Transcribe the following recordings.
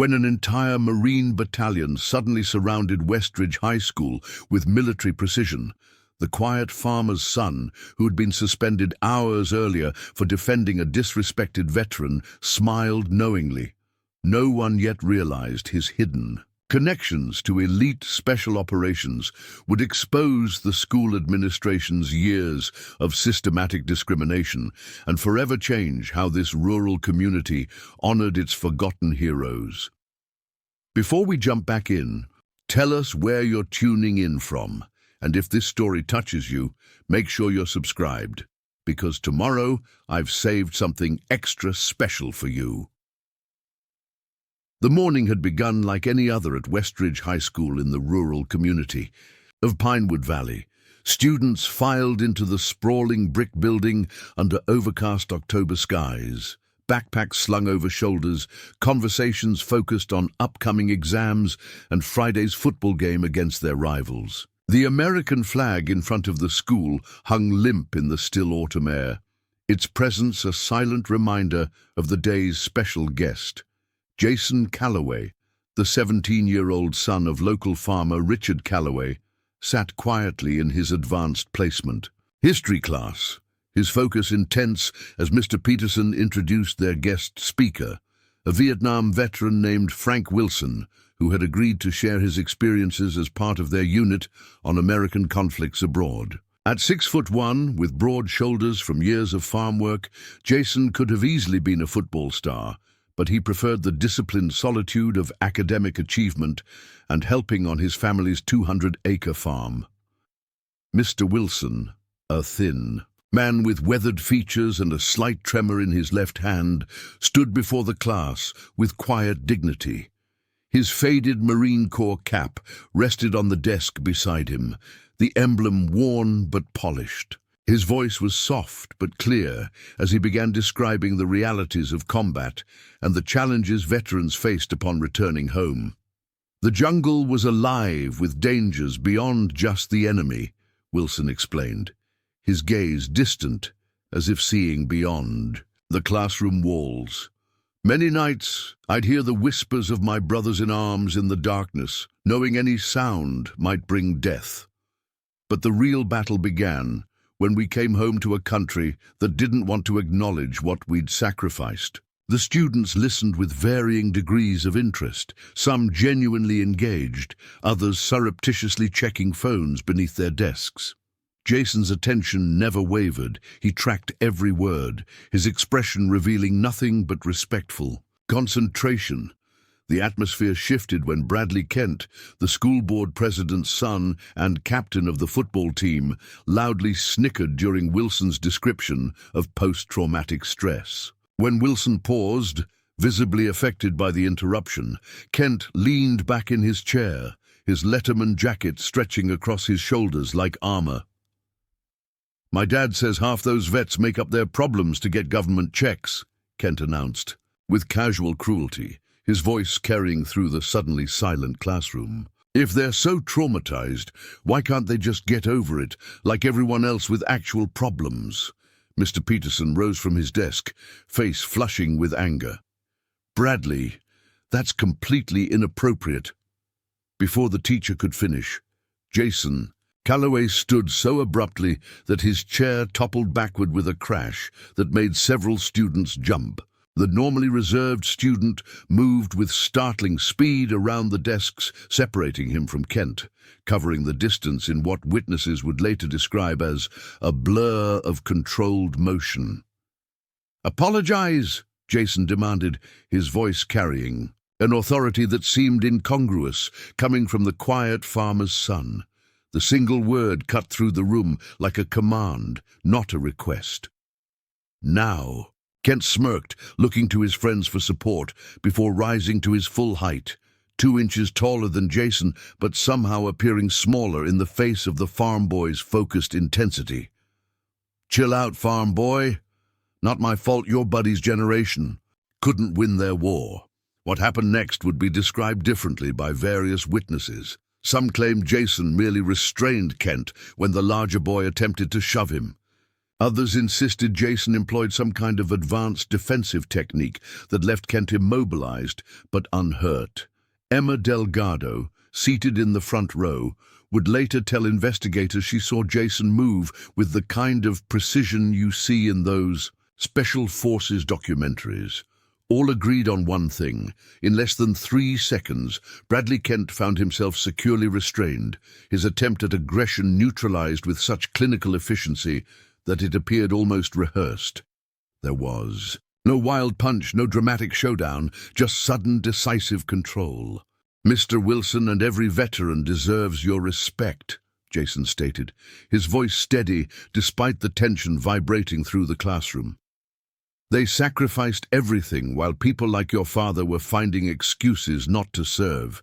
when an entire Marine battalion suddenly surrounded Westridge High School with military precision. The quiet farmer's son, who had been suspended hours earlier for defending a disrespected veteran, smiled knowingly. No one yet realized his hidden connections to elite special operations would expose the school administration's years of systematic discrimination and forever change how this rural community honored its forgotten heroes. Before we jump back in, tell us where you're tuning in from, and if this story touches you, make sure you're subscribed, because tomorrow I've saved something extra special for you. The morning had begun like any other at Westridge High School in the rural community of Pinewood Valley. Students filed into the sprawling brick building under overcast October skies, backpacks slung over shoulders, conversations focused on upcoming exams and Friday's football game against their rivals. The American flag in front of the school hung limp in the still autumn air, its presence a silent reminder of the day's special guest. Jason Calloway, the 17-year-old son of local farmer Richard Calloway, sat quietly in his advanced placement. History class, his focus intense as Mr. Peterson introduced their guest speaker, a Vietnam veteran named Frank Wilson, who had agreed to share his experiences as part of their unit on American conflicts abroad. At 6'1", with broad shoulders from years of farm work, Jason could have easily been a football star, but he preferred the disciplined solitude of academic achievement and helping on his family's 200-acre farm. Mr. Wilson, a thin man with weathered features and a slight tremor in his left hand, stood before the class with quiet dignity. His faded Marine Corps cap rested on the desk beside him, the emblem worn but polished. His voice was soft but clear as he began describing the realities of combat and the challenges veterans faced upon returning home. The jungle was alive with dangers beyond just the enemy, Wilson explained, his gaze distant, as if seeing beyond the classroom walls. Many nights I'd hear the whispers of my brothers in arms in the darkness, knowing any sound might bring death. But the real battle began when we came home to a country that didn't want to acknowledge what we'd sacrificed. The students listened with varying degrees of interest, some genuinely engaged, others surreptitiously checking phones beneath their desks. Jason's attention never wavered. He tracked every word, his expression revealing nothing but respectful concentration. The atmosphere shifted when Bradley Kent, the school board president's son and captain of the football team, loudly snickered during Wilson's description of post-traumatic stress. When Wilson paused, visibly affected by the interruption, Kent leaned back in his chair, his Letterman jacket stretching across his shoulders like armor. "My dad says half those vets make up their problems to get government checks," Kent announced, with casual cruelty, his voice carrying through the suddenly silent classroom. "If they're so traumatized, why can't they just get over it, like everyone else with actual problems?" Mr. Peterson rose from his desk, face flushing with anger. "Bradley, that's completely inappropriate." Before the teacher could finish, Jason Calloway stood so abruptly that his chair toppled backward with a crash that made several students jump. The normally reserved student moved with startling speed around the desks, separating him from Kent, covering the distance in what witnesses would later describe as a blur of controlled motion. "Apologize," Jason demanded, his voice carrying an authority that seemed incongruous, coming from the quiet farmer's son. The single word cut through the room like a command, not a request. "Now," Kent smirked, looking to his friends for support before rising to his full height, 2 inches taller than Jason, but somehow appearing smaller in the face of the farm boy's focused intensity. "Chill out, farm boy. Not my fault your buddy's generation couldn't win their war." What happened next would be described differently by various witnesses. Some claimed Jason merely restrained Kent when the larger boy attempted to shove him. Others insisted Jason employed some kind of advanced defensive technique that left Kent immobilized but unhurt. Emma Delgado, seated in the front row, would later tell investigators she saw Jason move with the kind of precision you see in those Special Forces documentaries. All agreed on one thing. In less than 3 seconds, Bradley Kent found himself securely restrained, his attempt at aggression neutralized with such clinical efficiency that it appeared almost rehearsed. There was no wild punch, no dramatic showdown, just sudden, decisive control. "Mr. Wilson and every veteran deserves your respect," Jason stated, his voice steady despite the tension vibrating through the classroom. "They sacrificed everything while people like your father were finding excuses not to serve.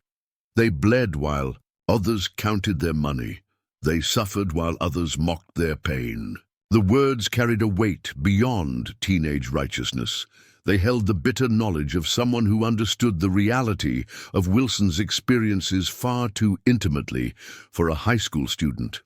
They bled while others counted their money. They suffered while others mocked their pain." The words carried a weight beyond teenage righteousness. They held the bitter knowledge of someone who understood the reality of Wilson's experiences far too intimately for a high school student.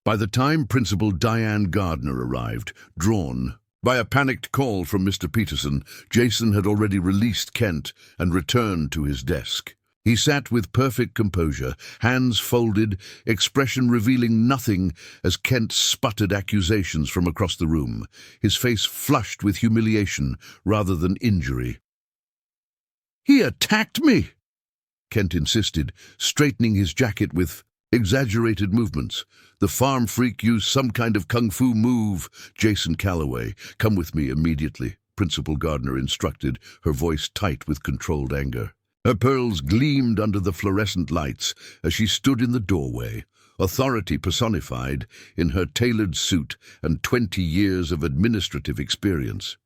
By the time Principal Diane Gardner arrived, drawn by a panicked call from Mr. Peterson, Jason had already released Kent and returned to his desk. He sat with perfect composure, hands folded, expression revealing nothing as Kent sputtered accusations from across the room, his face flushed with humiliation rather than injury. "He attacked me!" Kent insisted, straightening his jacket with exaggerated movements. "The farm freak used some kind of kung fu move." "Jason Calloway, come with me immediately," Principal Gardner instructed, her voice tight with controlled anger. Her pearls gleamed under the fluorescent lights as she stood in the doorway, authority personified in her tailored suit and 20 years of administrative experience.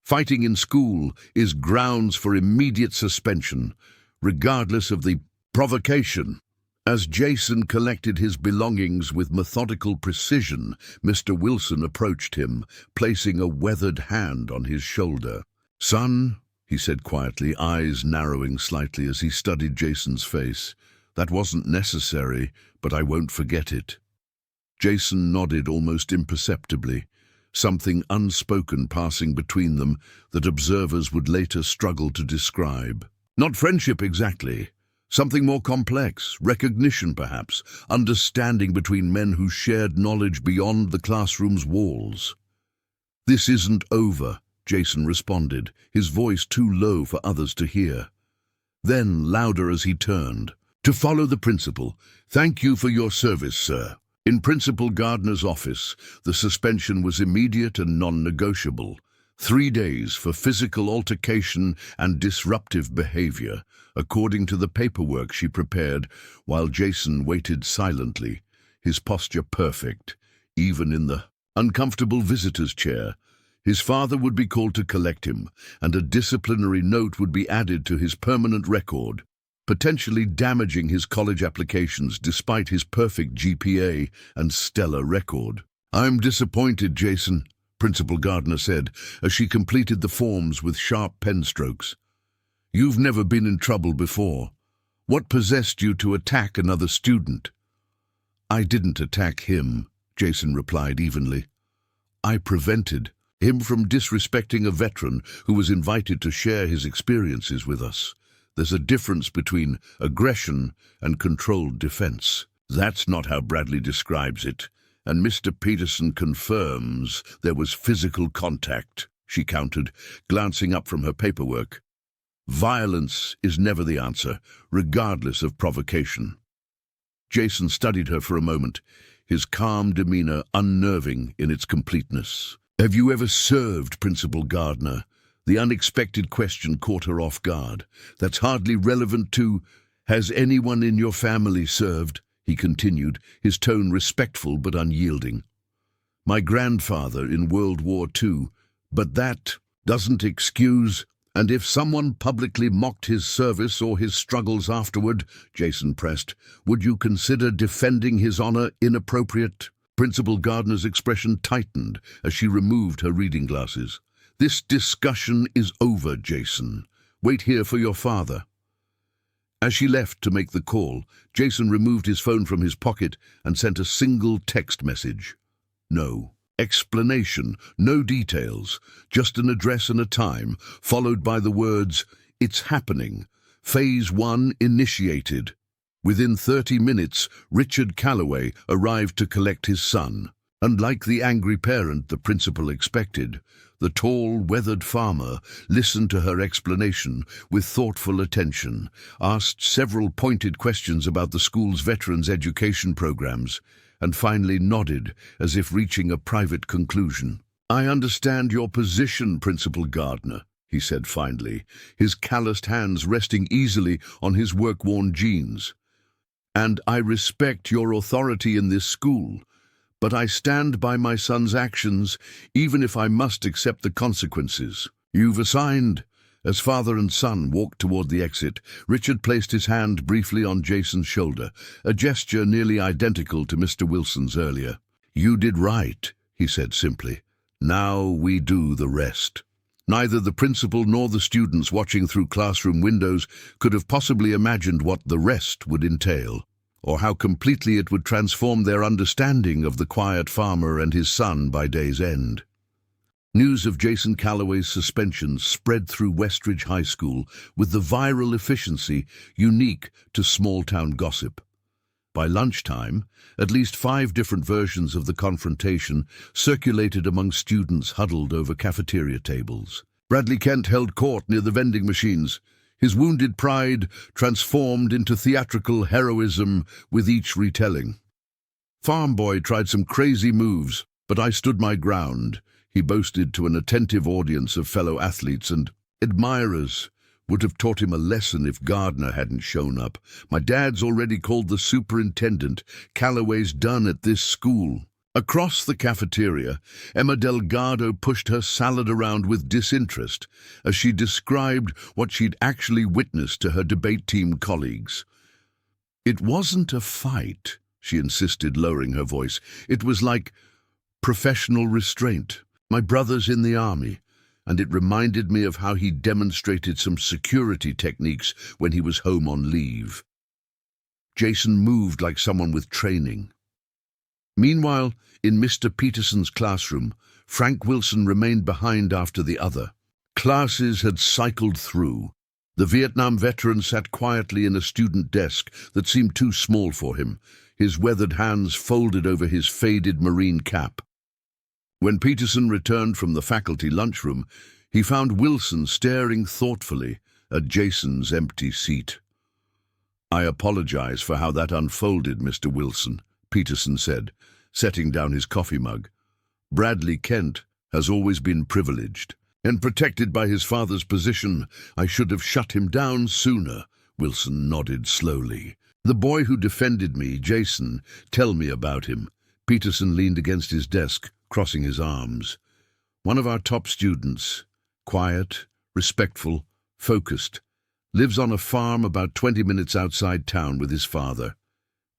"Fighting in school is grounds for immediate suspension, regardless of the provocation." As Jason collected his belongings with methodical precision, Mr. Wilson approached him, placing a weathered hand on his shoulder. "Son," he said quietly, eyes narrowing slightly as he studied Jason's face, "that wasn't necessary, but I won't forget it." Jason nodded almost imperceptibly, something unspoken passing between them that observers would later struggle to describe. Not friendship exactly. Something more complex, recognition perhaps, understanding between men who shared knowledge beyond the classroom's walls. "This isn't over," Jason responded, his voice too low for others to hear. Then, louder as he turned, "To follow the principal, thank you for your service, sir." In Principal Gardner's office, the suspension was immediate and non-negotiable. 3 days for physical altercation and disruptive behavior, according to the paperwork she prepared, while Jason waited silently, his posture perfect, even in the uncomfortable visitor's chair. His father would be called to collect him, and a disciplinary note would be added to his permanent record, potentially damaging his college applications despite his perfect GPA and stellar record. "I'm disappointed, Jason," Principal Gardner said, as she completed the forms with sharp pen strokes. "You've never been in trouble before. What possessed you to attack another student?" "I didn't attack him," Jason replied evenly. "I prevented him from disrespecting a veteran who was invited to share his experiences with us. There's a difference between aggression and controlled defense." "That's not how Bradley describes it, and Mr. Peterson confirms there was physical contact," she countered, glancing up from her paperwork. "Violence is never the answer, regardless of provocation." Jason studied her for a moment, his calm demeanor unnerving in its completeness. "Have you ever served, Principal Gardner?" The unexpected question caught her off guard. "That's hardly relevant to, has anyone in your family served?" he continued, his tone respectful but unyielding. "My grandfather in World War II, but that doesn't excuse." "And if someone publicly mocked his service or his struggles afterward," Jason pressed, "would you consider defending his honor inappropriate?" Principal Gardner's expression tightened as she removed her reading glasses. "This discussion is over, Jason. Wait here for your father." As she left to make the call, Jason removed his phone from his pocket and sent a single text message. "No." explanation, no details, just an address and a time, followed by the words, "It's happening. Phase 1 initiated." Within 30 minutes, Richard Calloway arrived to collect his son. Unlike the angry parent the principal expected, the tall, weathered farmer listened to her explanation with thoughtful attention, asked several pointed questions about the school's veterans' education programs, and finally nodded as if reaching a private conclusion. "I understand your position, Principal Gardner," he said finally, his calloused hands resting easily on his work-worn jeans. "And I respect your authority in this school. But I stand by my son's actions, even if I must accept the consequences. You've assigned." As father and son walked toward the exit, Richard placed his hand briefly on Jason's shoulder, a gesture nearly identical to Mr. Wilson's earlier. "You did right," he said simply. "Now we do the rest." Neither the principal nor the students watching through classroom windows could have possibly imagined what the rest would entail, or how completely it would transform their understanding of the quiet farmer and his son by day's end. News of Jason Calloway's suspension spread through Westridge High School with the viral efficiency unique to small-town gossip. By lunchtime, at least 5 different versions of the confrontation circulated among students huddled over cafeteria tables. Bradley Kent held court near the vending machines, his wounded pride transformed into theatrical heroism with each retelling. "Farm boy tried some crazy moves, but I stood my ground," he boasted to an attentive audience of fellow athletes, and admirers would have taught him a lesson if Gardner hadn't shown up. "My dad's already called the superintendent. Calloway's done at this school." Across the cafeteria, Emma Delgado pushed her salad around with disinterest as she described what she'd actually witnessed to her debate team colleagues. "It wasn't a fight," she insisted, lowering her voice. "It was like professional restraint. My brother's in the army, and it reminded me of how he demonstrated some security techniques when he was home on leave. Jason moved like someone with training." Meanwhile, in Mr. Peterson's classroom, Frank Wilson remained behind after the other. Classes had cycled through. The Vietnam veteran sat quietly in a student desk that seemed too small for him, his weathered hands folded over his faded marine cap. When Peterson returned from the faculty lunchroom, he found Wilson staring thoughtfully at Jason's empty seat. "I apologize for how that unfolded, Mr. Wilson," Peterson said, setting down his coffee mug. "Bradley Kent has always been privileged and protected by his father's position. I should have shut him down sooner." Wilson nodded slowly. "The boy who defended me, Jason, tell me about him." Peterson leaned against his desk, crossing his arms. "One of our top students, quiet, respectful, focused, lives on a farm about 20 minutes outside town with his father.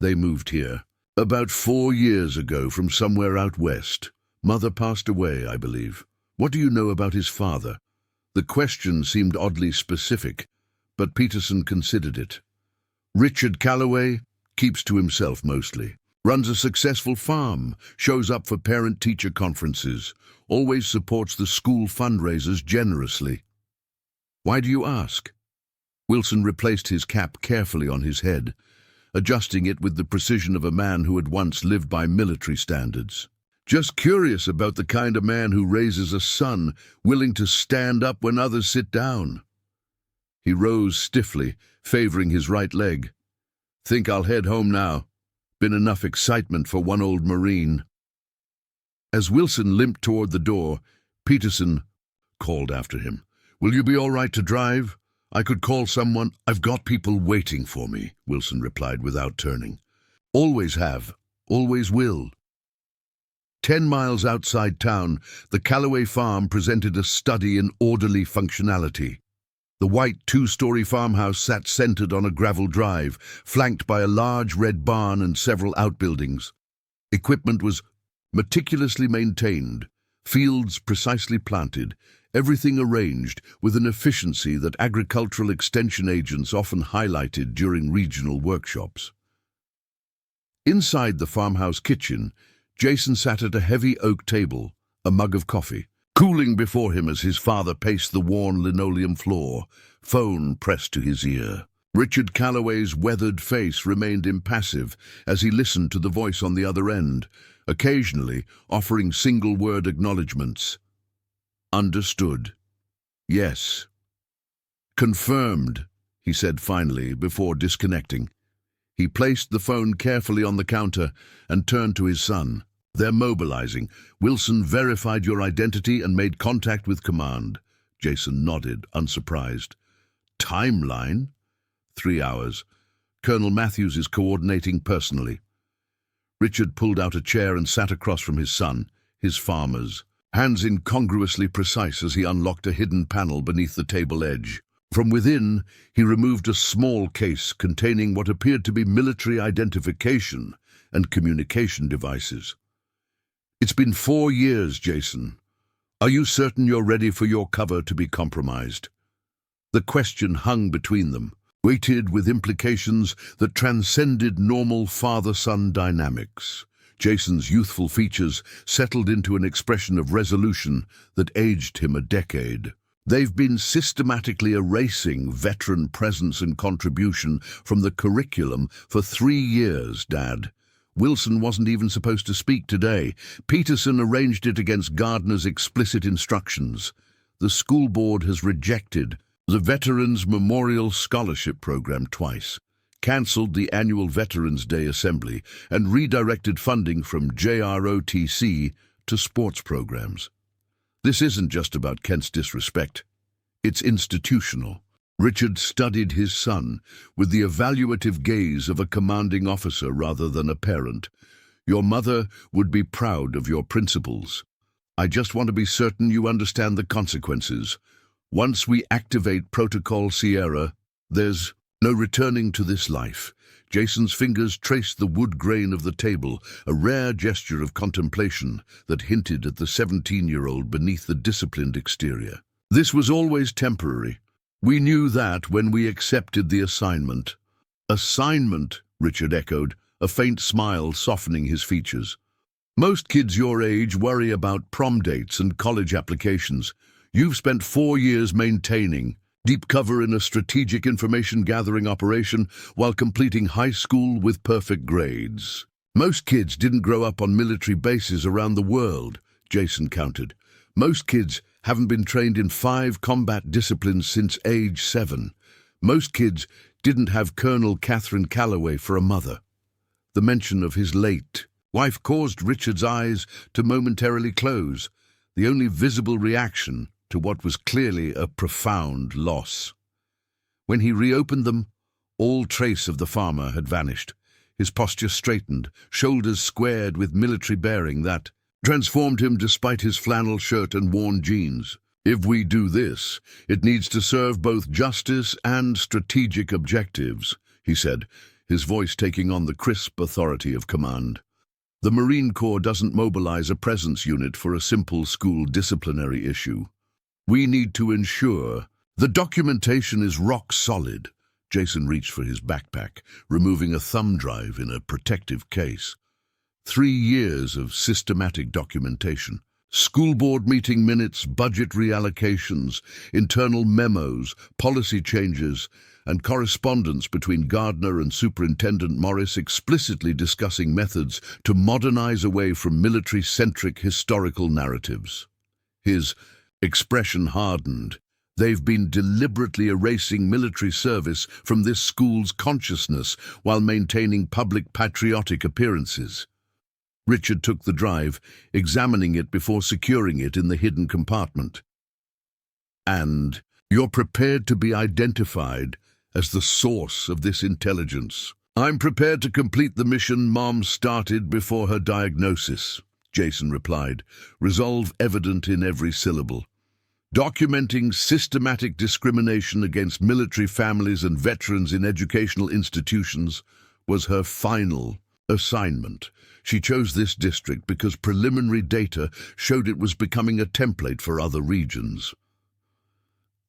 They moved here about 4 years ago from somewhere out west. Mother passed away, I believe. What do you know about his father?" The question seemed oddly specific, but Peterson considered it. "Richard Calloway keeps to himself mostly. Runs a successful farm, shows up for parent-teacher conferences, always supports the school fundraisers generously." "Why do you ask?" Wilson replaced his cap carefully on his head, adjusting it with the precision of a man who had once lived by military standards. "Just curious about the kind of man who raises a son willing to stand up when others sit down." He rose stiffly, favoring his right leg. "Think I'll head home now. Been enough excitement for one old Marine." As Wilson limped toward the door, Peterson called after him. "Will you be all right to drive? I could call someone." "I've got people waiting for me," Wilson replied without turning. "Always have, always will." 10 miles outside town, the Calloway farm presented a study in orderly functionality. The white 2-story farmhouse sat centered on a gravel drive, flanked by a large red barn and several outbuildings. Equipment was meticulously maintained, fields precisely planted, everything arranged with an efficiency that agricultural extension agents often highlighted during regional workshops. Inside the farmhouse kitchen, Jason sat at a heavy oak table, a mug of coffee, cooling before him as his father paced the worn linoleum floor, phone pressed to his ear. Richard Calloway's weathered face remained impassive as he listened to the voice on the other end, occasionally offering single-word acknowledgements. Understood. Yes. Confirmed, he said finally before disconnecting. He placed the phone carefully on the counter and turned to his son. They're mobilizing. Wilson verified your identity and made contact with command. Jason nodded, unsurprised. Timeline? 3 hours. Colonel Matthews is coordinating personally. Richard pulled out a chair and sat across from his son, his farmers, hands incongruously precise as he unlocked a hidden panel beneath the table edge. From within, he removed a small case containing what appeared to be military identification and communication devices. It's been 4 years, Jason. Are you certain you're ready for your cover to be compromised? The question hung between them, weighted with implications that transcended normal father-son dynamics. Jason's youthful features settled into an expression of resolution that aged him a decade. They've been systematically erasing veteran presence and contribution from the curriculum for 3 years, Dad. Wilson wasn't even supposed to speak today. Peterson arranged it against Gardner's explicit instructions. The school board has rejected the Veterans Memorial Scholarship Program twice, cancelled the annual Veterans Day Assembly, and redirected funding from JROTC to sports programs. This isn't just about Kent's disrespect. It's institutional. Richard studied his son with the evaluative gaze of a commanding officer rather than a parent. Your mother would be proud of your principles. I just want to be certain you understand the consequences. Once we activate Protocol Sierra, there's no returning to this life. Jason's fingers traced the wood grain of the table, a rare gesture of contemplation that hinted at the 17-year-old beneath the disciplined exterior. This was always temporary. We knew that when we accepted the assignment. Assignment, Richard echoed, a faint smile softening his features. Most kids your age worry about prom dates and college applications. You've spent 4 years maintaining deep cover in a strategic information gathering operation while completing high school with perfect grades. Most kids didn't grow up on military bases around the world, Jason countered. Most kids haven't been trained in 5 combat disciplines since age 7. Most kids didn't have Colonel Catherine Calloway for a mother. The mention of his late wife caused Richard's eyes to momentarily close, the only visible reaction to what was clearly a profound loss. When he reopened them, all trace of the farmer had vanished. His posture straightened, shoulders squared with military bearing that transformed him despite his flannel shirt and worn jeans. If we do this, it needs to serve both justice and strategic objectives, he said, his voice taking on the crisp authority of command. The Marine Corps doesn't mobilize a presence unit for a simple school disciplinary issue. We need to ensure the documentation is rock solid. Jason reached for his backpack, removing a thumb drive in a protective case. 3 years of systematic documentation. School board meeting minutes, budget reallocations, internal memos, policy changes, and correspondence between Gardner and Superintendent Morris explicitly discussing methods to modernize away from military-centric historical narratives. His expression hardened. They've been deliberately erasing military service from this school's consciousness while maintaining public patriotic appearances. Richard took the drive, examining it before securing it in the hidden compartment. And you're prepared to be identified as the source of this intelligence. I'm prepared to complete the mission Mom started before her diagnosis, Jason replied, resolve evident in every syllable. Documenting systematic discrimination against military families and veterans in educational institutions was her final assignment. She chose this district because preliminary data showed it was becoming a template for other regions.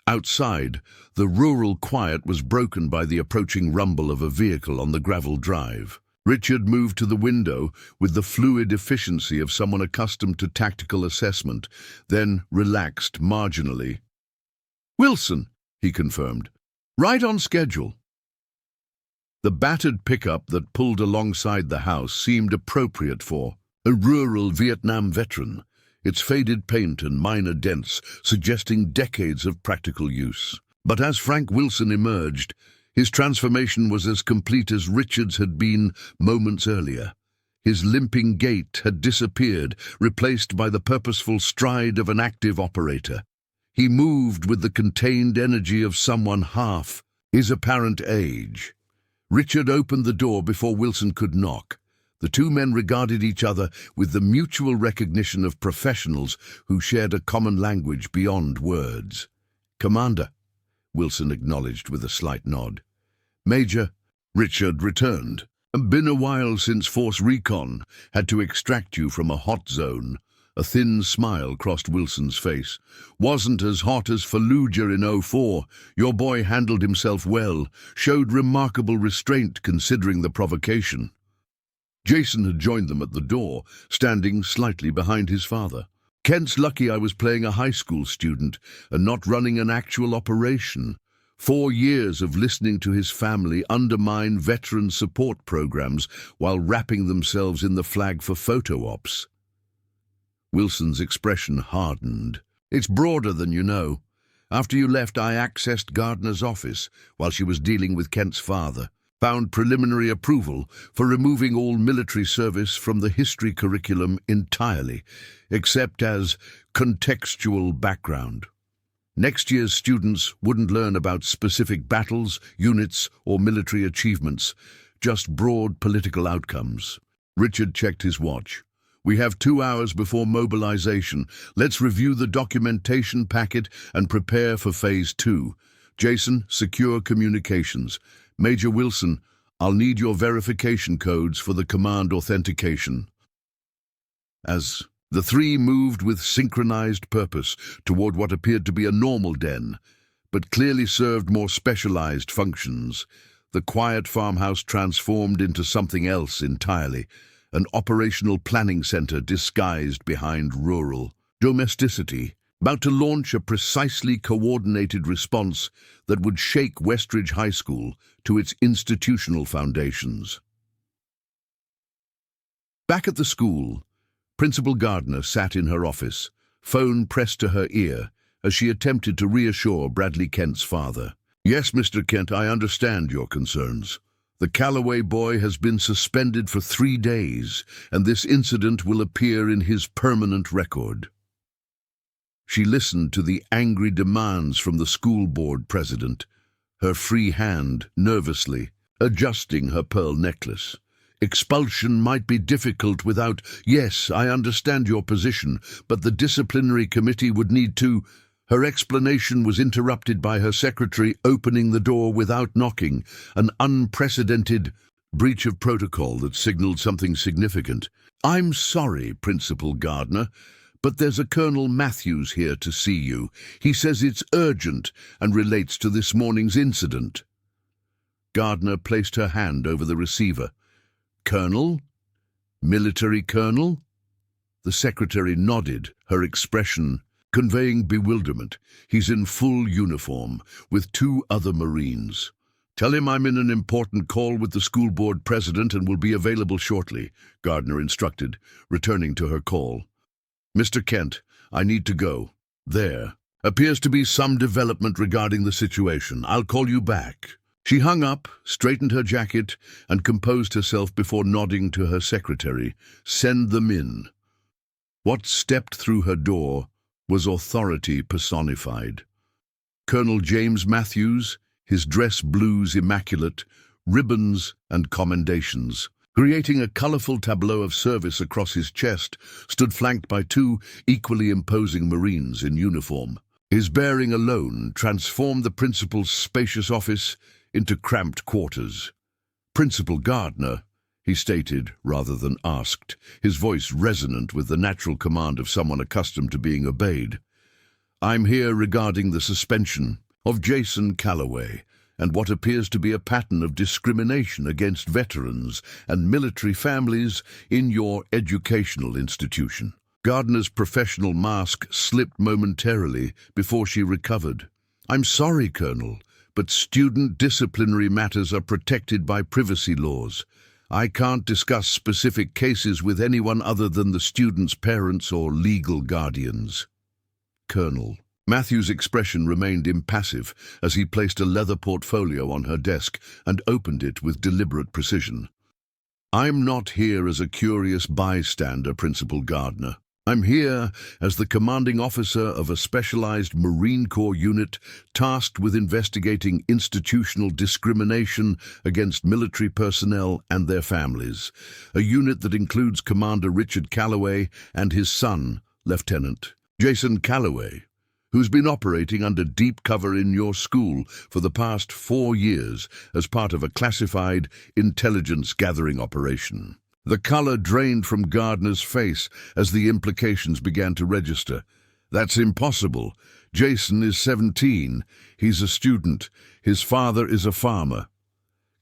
Outside, the rural quiet was broken by the approaching rumble of a vehicle on the gravel drive. Richard moved to the window with the fluid efficiency of someone accustomed to tactical assessment, then relaxed marginally. "Wilson," he confirmed. "Right on schedule." The battered pickup that pulled alongside the house seemed appropriate for a rural Vietnam veteran, its faded paint and minor dents suggesting decades of practical use. But as Frank Wilson emerged, his transformation was as complete as Richard's had been moments earlier. His limping gait had disappeared, replaced by the purposeful stride of an active operator. He moved with the contained energy of someone half his apparent age. Richard opened the door before Wilson could knock. The two men regarded each other with the mutual recognition of professionals who shared a common language beyond words. "Commander," Wilson acknowledged with a slight nod. "Major," Richard returned. "Been a while since Force Recon had to extract you from a hot zone." A thin smile crossed Wilson's face. "Wasn't as hot as Fallujah in 04. Your boy handled himself well, showed remarkable restraint considering the provocation." Jason had joined them at the door, standing slightly behind his father. "Kent's lucky I was playing a high school student and not running an actual operation. 4 years of listening to his family undermine veteran support programs while wrapping themselves in the flag for photo ops." Wilson's expression hardened. "It's broader than you know. After you left, I accessed Gardner's office while she was dealing with Kent's father. Found preliminary approval for removing all military service from the history curriculum entirely, except as contextual background. Next year's students wouldn't learn about specific battles, units, or military achievements, just broad political outcomes." Richard checked his watch. "We have 2 hours before mobilization. Let's review the documentation packet and prepare for Phase 2. Jason, secure communications. Major Wilson, I'll need your verification codes for the command authentication." As the three moved with synchronized purpose toward what appeared to be a normal den, but clearly served more specialized functions, the quiet farmhouse transformed into something else entirely. An operational planning center disguised behind rural domesticity, about to launch a precisely coordinated response that would shake Westridge High School to its institutional foundations. Back at the school, Principal Gardner sat in her office, phone pressed to her ear as she attempted to reassure Bradley Kent's father. "Yes, Mr. Kent, I understand your concerns. The Calloway boy has been suspended for 3 days, and this incident will appear in his permanent record." She listened to the angry demands from the school board president, her free hand nervously adjusting her pearl necklace. "Expulsion might be difficult without— Yes, I understand your position, but the disciplinary committee would need to—" Her explanation was interrupted by her secretary opening the door without knocking, an unprecedented breach of protocol that signaled something significant. "I'm sorry, Principal Gardner, but there's a Colonel Matthews here to see you. He says it's urgent and relates to this morning's incident." Gardner placed her hand over the receiver. "Colonel? Military colonel?" The secretary nodded, her expression conveying bewilderment. "He's in full uniform, with 2 other Marines. Tell him I'm in an important call with the school board president and will be available shortly," Gardner instructed, returning to her call. "Mr. Kent, I need to go. There appears to be some development regarding the situation. I'll call you back." She hung up, straightened her jacket, and composed herself before nodding to her secretary. "Send them in." What stepped through her door was authority personified. Colonel James Matthews, his dress blues immaculate, ribbons and commendations, creating a colorful tableau of service across his chest, stood flanked by 2 equally imposing Marines in uniform. His bearing alone transformed the principal's spacious office into cramped quarters. "Principal Gardner," he stated rather than asked, his voice resonant with the natural command of someone accustomed to being obeyed. "I'm here regarding the suspension of Jason Calloway. and what appears to be a pattern of discrimination against veterans and military families in your educational institution. Gardner's professional mask slipped momentarily before she recovered. "I'm sorry, Colonel, but student disciplinary matters are protected by privacy laws. I can't discuss specific cases with anyone other than the student's parents or legal guardians." Colonel. Matthew's expression remained impassive as he placed a leather portfolio on her desk and opened it with deliberate precision. "I'm not here as a curious bystander, Principal Gardner. I'm here as the commanding officer of a specialized Marine Corps unit tasked with investigating institutional discrimination against military personnel and their families, a unit that includes Commander Richard Calloway and his son, Lieutenant Jason Calloway, who's been operating under deep cover in your school for the past 4 years as part of a classified intelligence-gathering operation." The color drained from Gardner's face as the implications began to register. "That's impossible. Jason is 17. He's a student. His father is a farmer.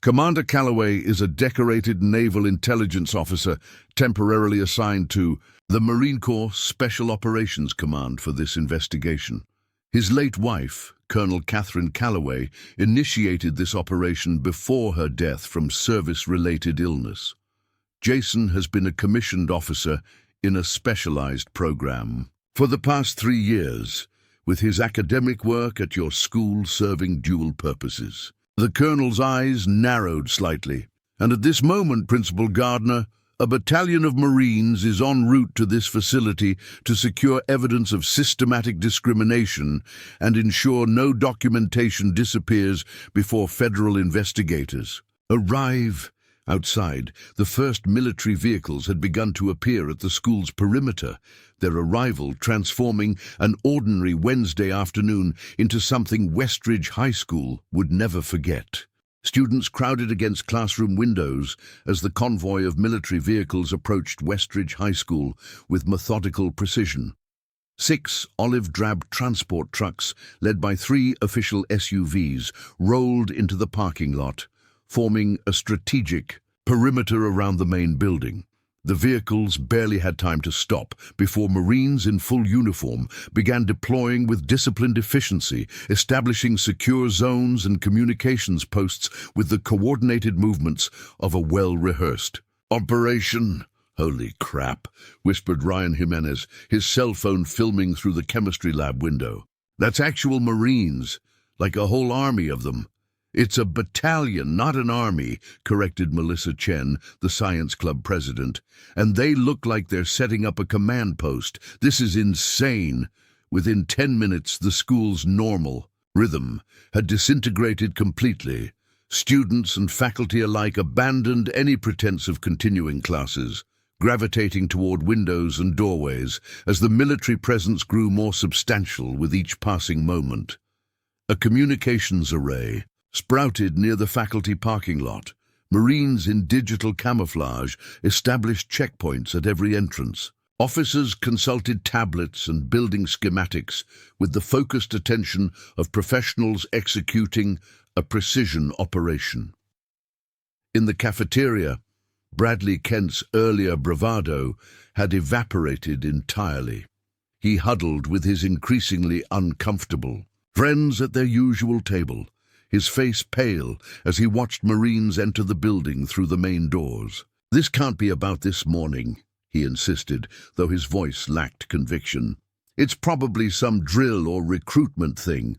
Commander Calloway is a decorated naval intelligence officer temporarily assigned to the Marine Corps Special Operations Command for this investigation. His late wife, Colonel Catherine Calloway, initiated this operation before her death from service-related illness. Jason has been a commissioned officer in a specialized program for the past 3 years, with his academic work at your school serving dual purposes." The colonel's eyes narrowed slightly. "And at this moment, Principal Gardner, a battalion of Marines is en route to this facility to secure evidence of systematic discrimination and ensure no documentation disappears before federal investigators arrive." Outside, the first military vehicles had begun to appear at the school's perimeter, their arrival transforming an ordinary Wednesday afternoon into something Westridge High School would never forget. Students crowded against classroom windows as the convoy of military vehicles approached Westridge High School with methodical precision. 6 olive-drab transport trucks, led by 3 official SUVs, rolled into the parking lot, forming a strategic perimeter around the main building. The vehicles barely had time to stop before Marines in full uniform began deploying with disciplined efficiency, establishing secure zones and communications posts with the coordinated movements of a well-rehearsed operation. "Holy crap," whispered Ryan Jimenez, his cell phone filming through the chemistry lab window. "That's actual Marines, like a whole army of them." "It's a battalion, not an army," corrected Melissa Chen, the science club president. "And they look like they're setting up a command post. This is insane." Within 10 minutes, the school's normal rhythm had disintegrated completely. Students and faculty alike abandoned any pretense of continuing classes, gravitating toward windows and doorways as the military presence grew more substantial with each passing moment. A communications array sprouted near the faculty parking lot. Marines in digital camouflage established checkpoints at every entrance. Officers consulted tablets and building schematics with the focused attention of professionals executing a precision operation. In the cafeteria, Bradley Kent's earlier bravado had evaporated entirely. He huddled with his increasingly uncomfortable friends at their usual table, his face pale as he watched Marines enter the building through the main doors. "This can't be about this morning," he insisted, though his voice lacked conviction. "It's probably some drill or recruitment thing."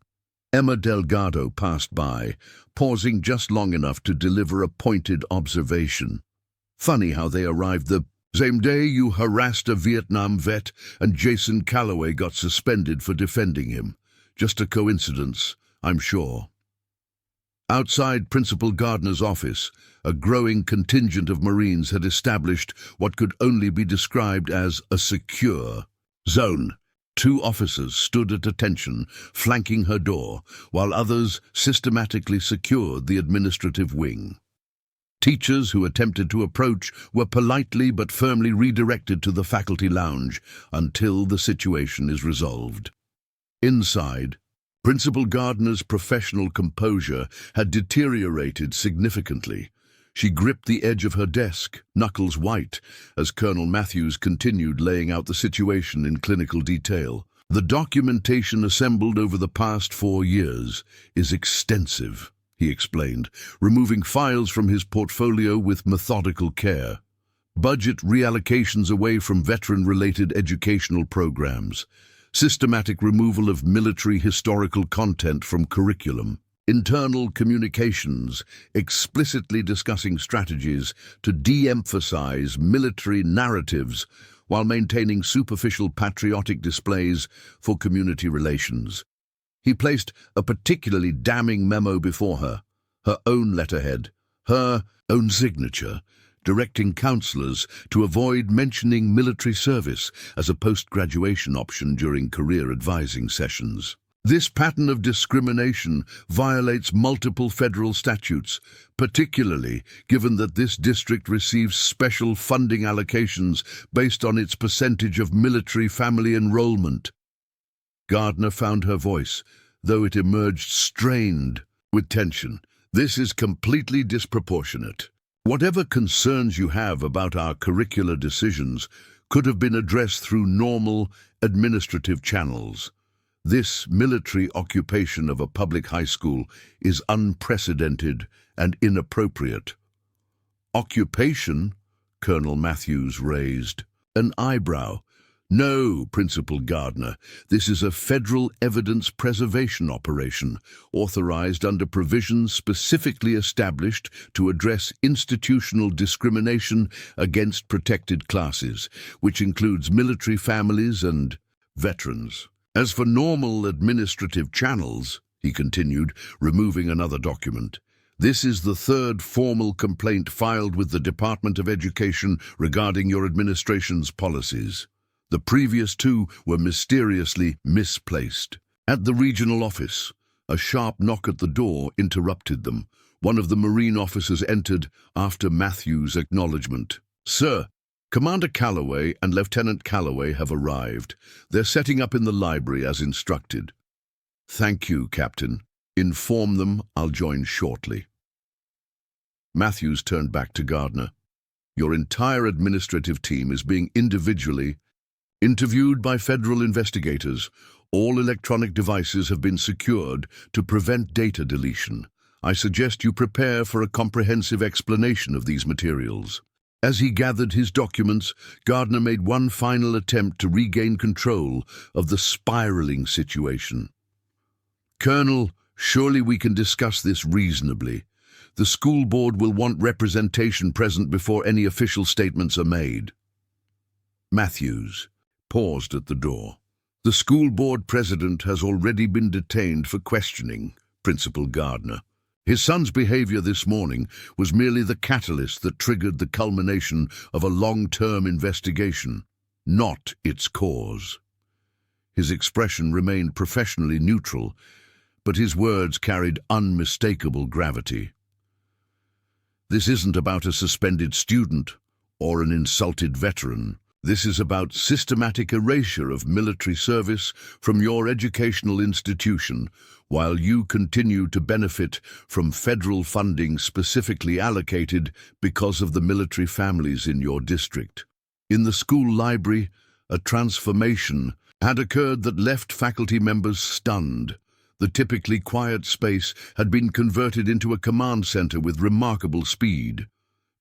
Emma Delgado passed by, pausing just long enough to deliver a pointed observation. "Funny how they arrived the same day you harassed a Vietnam vet and Jason Calloway got suspended for defending him. Just a coincidence, I'm sure." Outside Principal Gardner's office, a growing contingent of Marines had established what could only be described as a secure zone. 2 officers stood at attention, flanking her door, while others systematically secured the administrative wing. Teachers who attempted to approach were politely but firmly redirected to the faculty lounge until the situation is resolved. Inside, Principal Gardner's professional composure had deteriorated significantly. She gripped the edge of her desk, knuckles white, as Colonel Matthews continued laying out the situation in clinical detail. The documentation assembled over the past 4 years is extensive, he explained, removing files from his portfolio with methodical care. Budget reallocations away from veteran-related educational programs, systematic removal of military historical content from curriculum, internal communications explicitly discussing strategies to de-emphasize military narratives while maintaining superficial patriotic displays for community relations. He placed a particularly damning memo before her, her own letterhead, her own signature, directing counselors to avoid mentioning military service as a post-graduation option during career advising sessions. This pattern of discrimination violates multiple federal statutes, particularly given that this district receives special funding allocations based on its percentage of military family enrollment. Gardner found her voice, though it emerged strained with tension. This is completely disproportionate. Whatever concerns you have about our curricular decisions could have been addressed through normal administrative channels. This military occupation of a public high school is unprecedented and inappropriate. Occupation? Colonel Matthews raised an eyebrow. No, Principal Gardner, this is a federal evidence preservation operation, authorized under provisions specifically established to address institutional discrimination against protected classes, which includes military families and veterans. As for normal administrative channels, he continued, removing another document, this is the 3rd formal complaint filed with the Department of Education regarding your administration's policies. The previous 2 were mysteriously misplaced. At the regional office, a sharp knock at the door interrupted them. One of the Marine officers entered after Matthews' acknowledgement. Sir, Commander Calloway and Lieutenant Calloway have arrived. They're setting up in the library as instructed. Thank you, Captain. Inform them I'll join shortly. Matthews turned back to Gardner. Your entire administrative team is being individually interviewed by federal investigators. All electronic devices have been secured to prevent data deletion. I suggest you prepare for a comprehensive explanation of these materials. As he gathered his documents, Gardner made one final attempt to regain control of the spiraling situation. Colonel, surely we can discuss this reasonably. The school board will want representation present before any official statements are made. Matthews paused at the door. The school board president has already been detained for questioning, Principal Gardner. His son's behavior this morning was merely the catalyst that triggered the culmination of a long-term investigation, not its cause. His expression remained professionally neutral, but his words carried unmistakable gravity. This isn't about a suspended student or an insulted veteran. This is about systematic erasure of military service from your educational institution while you continue to benefit from federal funding specifically allocated because of the military families in your district. In the school library, a transformation had occurred that left faculty members stunned. The typically quiet space had been converted into a command center with remarkable speed.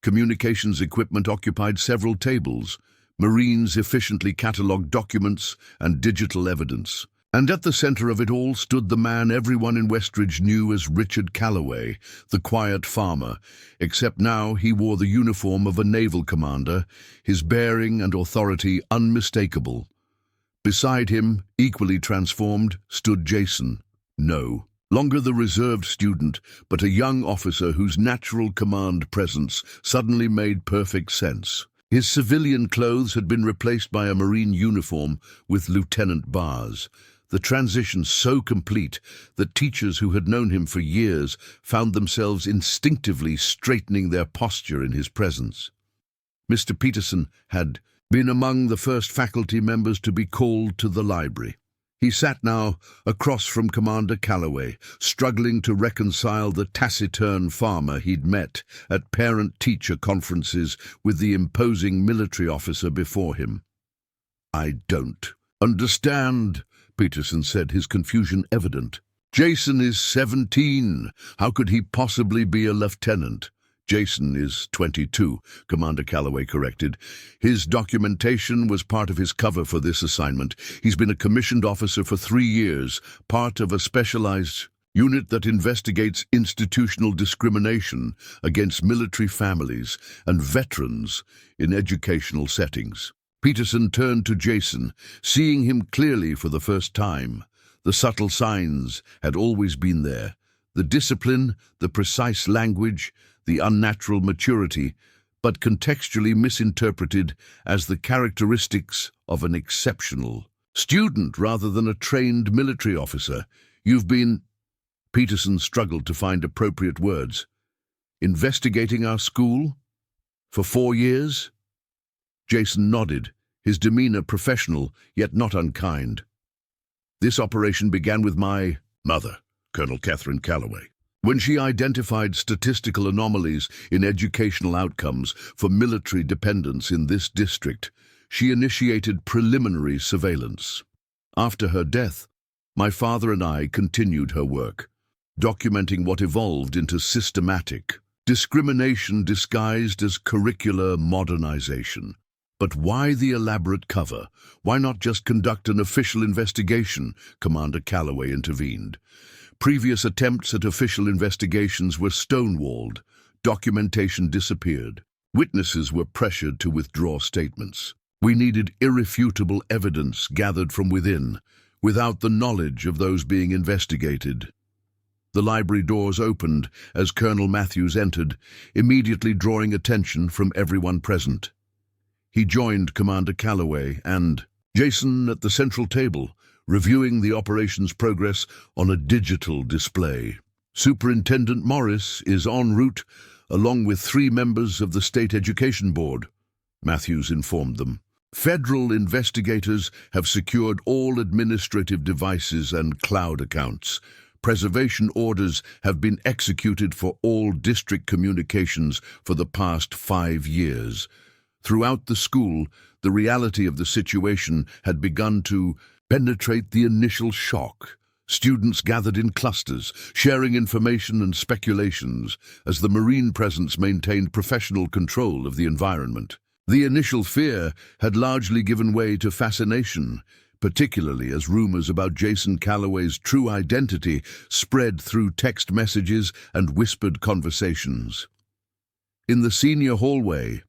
Communications equipment occupied several tables. Marines efficiently catalogued documents and digital evidence. And at the center of it all stood the man everyone in Westridge knew as Richard Calloway, the quiet farmer, except now he wore the uniform of a naval commander, his bearing and authority unmistakable. Beside him, equally transformed, stood Jason. No longer the reserved student, but a young officer whose natural command presence suddenly made perfect sense. His civilian clothes had been replaced by a Marine uniform with lieutenant bars, the transition so complete that teachers who had known him for years found themselves instinctively straightening their posture in his presence. Mr. Peterson had been among the first faculty members to be called to the library. He sat now across from Commander Calloway, struggling to reconcile the taciturn farmer he'd met at parent-teacher conferences with the imposing military officer before him. "I don't understand," Peterson said, his confusion evident. "Jason is 17. How could he possibly be a lieutenant?" "Jason is 22, Commander Calloway corrected. His documentation was part of his cover for this assignment. He's been a commissioned officer for 3 years, part of a specialized unit that investigates institutional discrimination against military families and veterans in educational settings." Peterson turned to Jason, seeing him clearly for the first time. The subtle signs had always been there. The discipline, the precise language, the unnatural maturity, but contextually misinterpreted as the characteristics of an exceptional student rather than a trained military officer. "You've been—" Peterson struggled to find appropriate words. "Investigating our school? For 4 years?" Jason nodded, his demeanor professional, yet not unkind. "This operation began with my mother, Colonel Catherine Calloway. When she identified statistical anomalies in educational outcomes for military dependents in this district, she initiated preliminary surveillance. After her death, my father and I continued her work, documenting what evolved into systematic discrimination disguised as curricular modernization. But why the elaborate cover? Why not just conduct an official investigation?" Commander Calloway intervened. Previous attempts at official investigations were stonewalled. Documentation disappeared. Witnesses were pressured to withdraw statements. We needed irrefutable evidence gathered from within, without the knowledge of those being investigated. The library doors opened as Colonel Matthews entered, immediately drawing attention from everyone present. He joined Commander Calloway and Jason at the central table, reviewing the operation's progress on a digital display. "Superintendent Morris is en route, along with 3 members of the State Education Board," Matthews informed them. "Federal investigators have secured all administrative devices and cloud accounts. Preservation orders have been executed for all district communications for the past 5 years. Throughout the school, the reality of the situation had begun to penetrate the initial shock. Students gathered in clusters, sharing information and speculations, as the Marine presence maintained professional control of the environment. The initial fear had largely given way to fascination, particularly as rumors about Jason Calloway's true identity spread through text messages and whispered conversations. In the senior hallway,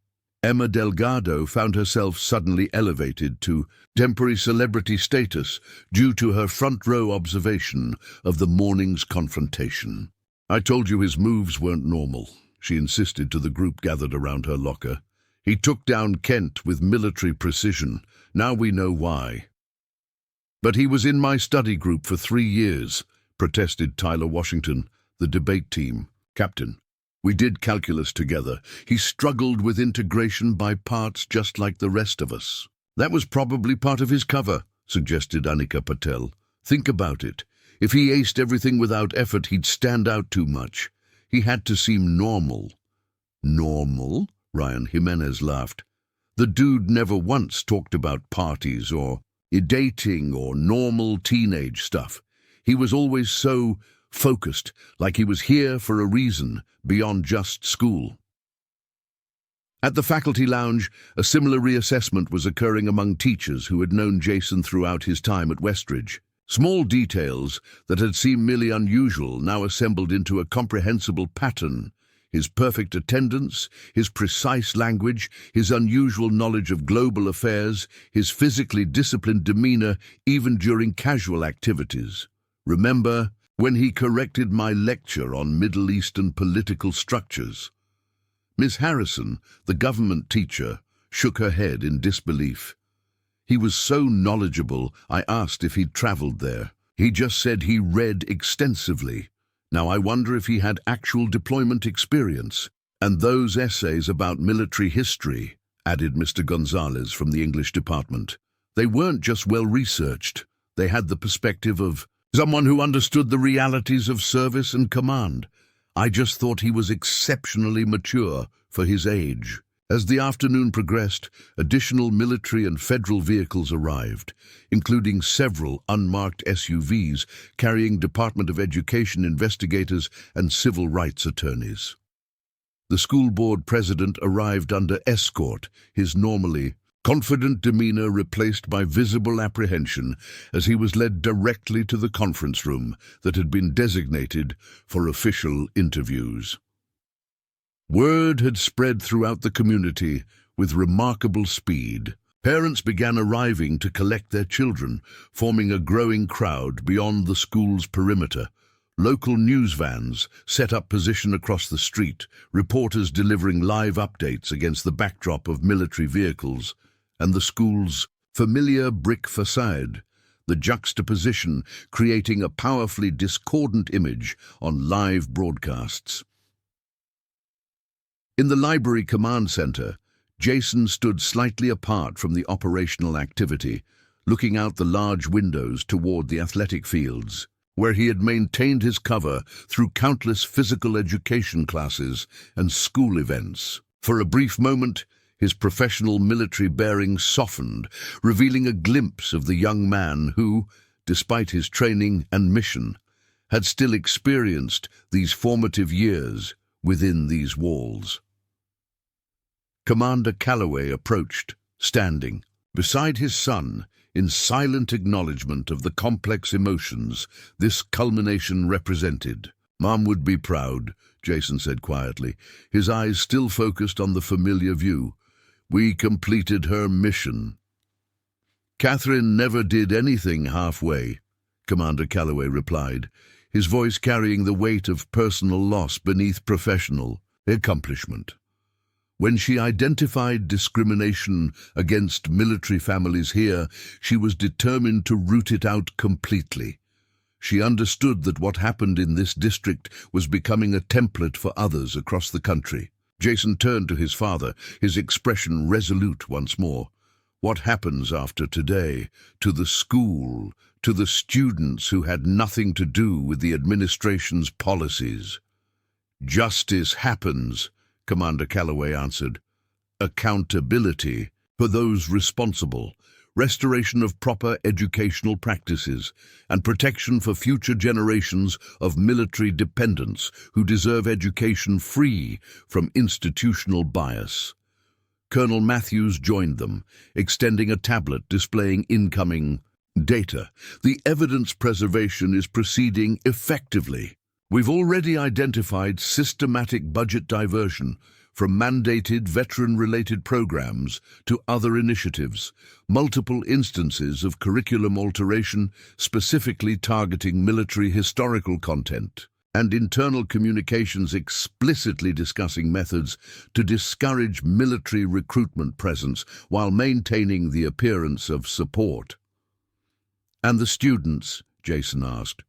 Emma Delgado found herself suddenly elevated to temporary celebrity status due to her front-row observation of the morning's confrontation. "I told you his moves weren't normal," she insisted to the group gathered around her locker. "He took down Kent with military precision. Now we know why." "But he was in my study group for 3 years, protested Tyler Washington, the debate team captain. "We did calculus together. He struggled with integration by parts just like the rest of us." "That was probably part of his cover," suggested Anika Patel. "Think about it. If he aced everything without effort, he'd stand out too much. He had to seem normal." "Normal?" Ryan Jimenez laughed. "The dude never once talked about parties or dating or normal teenage stuff. He was always so focused, like he was here for a reason, beyond just school." At the faculty lounge, a similar reassessment was occurring among teachers who had known Jason throughout his time at Westridge. Small details that had seemed merely unusual now assembled into a comprehensible pattern. His perfect attendance, his precise language, his unusual knowledge of global affairs, his physically disciplined demeanor even during casual activities. "Remember when he corrected my lecture on Middle Eastern political structures?" Miss Harrison, the government teacher, shook her head in disbelief. "He was so knowledgeable, I asked if he'd traveled there. He just said he read extensively. Now I wonder if he had actual deployment experience. And those essays about military history," added Mr. Gonzalez from the English department. "They weren't just well-researched. They had the perspective of someone who understood the realities of service and command. I just thought he was exceptionally mature for his age. As the afternoon progressed, additional military and federal vehicles arrived, including several unmarked SUVs carrying Department of Education investigators and civil rights attorneys. The school board president arrived under escort, his normally confident demeanor replaced by visible apprehension as he was led directly to the conference room that had been designated for official interviews. Word had spread throughout the community with remarkable speed. Parents began arriving to collect their children, forming a growing crowd beyond the school's perimeter. Local news vans set up position across the street, reporters delivering live updates against the backdrop of military vehicles and the school's familiar brick facade, the juxtaposition creating a powerfully discordant image on live broadcasts. In the library command center, Jason stood slightly apart from the operational activity, looking out the large windows toward the athletic fields, where he had maintained his cover through countless physical education classes and school events. For a brief moment, his professional military bearings softened, revealing a glimpse of the young man who, despite his training and mission, had still experienced these formative years within these walls. Commander Calloway approached, standing beside his son, in silent acknowledgement of the complex emotions this culmination represented. "Mom would be proud," Jason said quietly, his eyes still focused on the familiar view. "We completed her mission." "Catherine never did anything halfway," Commander Calloway replied, his voice carrying the weight of personal loss beneath professional accomplishment. When she identified discrimination against military families here, she was determined to root it out completely. She understood that what happened in this district was becoming a template for others across the country. Jason turned to his father, his expression resolute once more. "What happens after today to the school, to the students who had nothing to do with the administration's policies?" "Justice happens," Commander Calloway answered. "Accountability for those responsible, restoration of proper educational practices, and protection for future generations of military dependents who deserve education free from institutional bias." Colonel Matthews joined them, extending a tablet displaying incoming data. "The evidence preservation is proceeding effectively. We've already identified systematic budget diversion from mandated veteran-related programs to other initiatives, multiple instances of curriculum alteration specifically targeting military historical content, and internal communications explicitly discussing methods to discourage military recruitment presence while maintaining the appearance of support." "And the students?" Jason asked.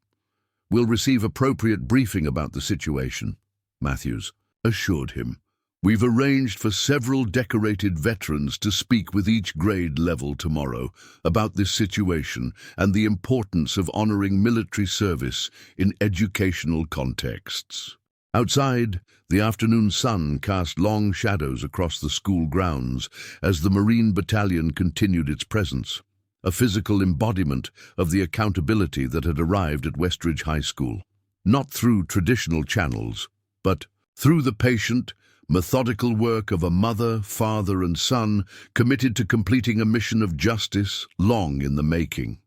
"Will receive appropriate briefing about the situation," Matthews assured him. "We've arranged for several decorated veterans to speak with each grade level tomorrow about this situation and the importance of honoring military service in educational contexts." Outside, the afternoon sun cast long shadows across the school grounds as the Marine Battalion continued its presence, a physical embodiment of the accountability that had arrived at Westridge High School, not through traditional channels, but through the patient, methodical work of a mother, father, and son committed to completing a mission of justice long in the making.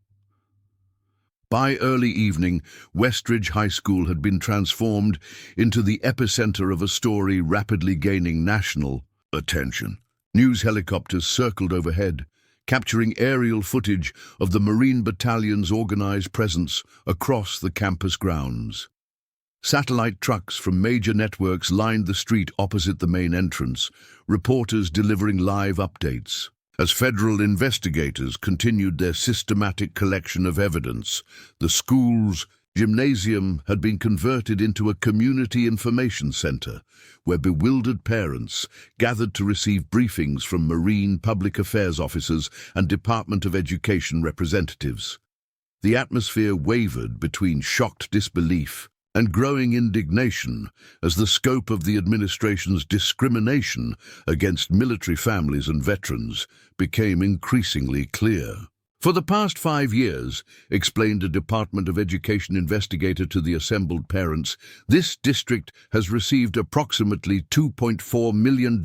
By early evening, Westridge High School had been transformed into the epicenter of a story rapidly gaining national attention. News helicopters circled overhead, capturing aerial footage of the Marine Battalion's organized presence across the campus grounds. Satellite trucks from major networks lined the street opposite the main entrance, reporters delivering live updates. As federal investigators continued their systematic collection of evidence, the school's gymnasium had been converted into a community information center, where bewildered parents gathered to receive briefings from Marine public affairs officers and Department of Education representatives. The atmosphere wavered between shocked disbelief and growing indignation as the scope of the administration's discrimination against military families and veterans became increasingly clear. For the past 5 years, explained a Department of Education investigator to the assembled parents, this district has received approximately $2.4 million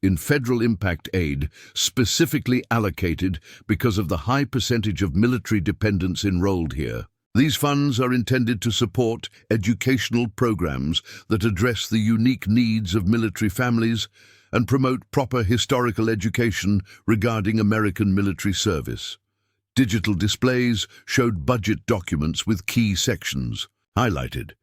in federal impact aid specifically allocated because of the high percentage of military dependents enrolled here. These funds are intended to support educational programs that address the unique needs of military families and promote proper historical education regarding American military service. Digital displays showed budget documents with key sections highlighted.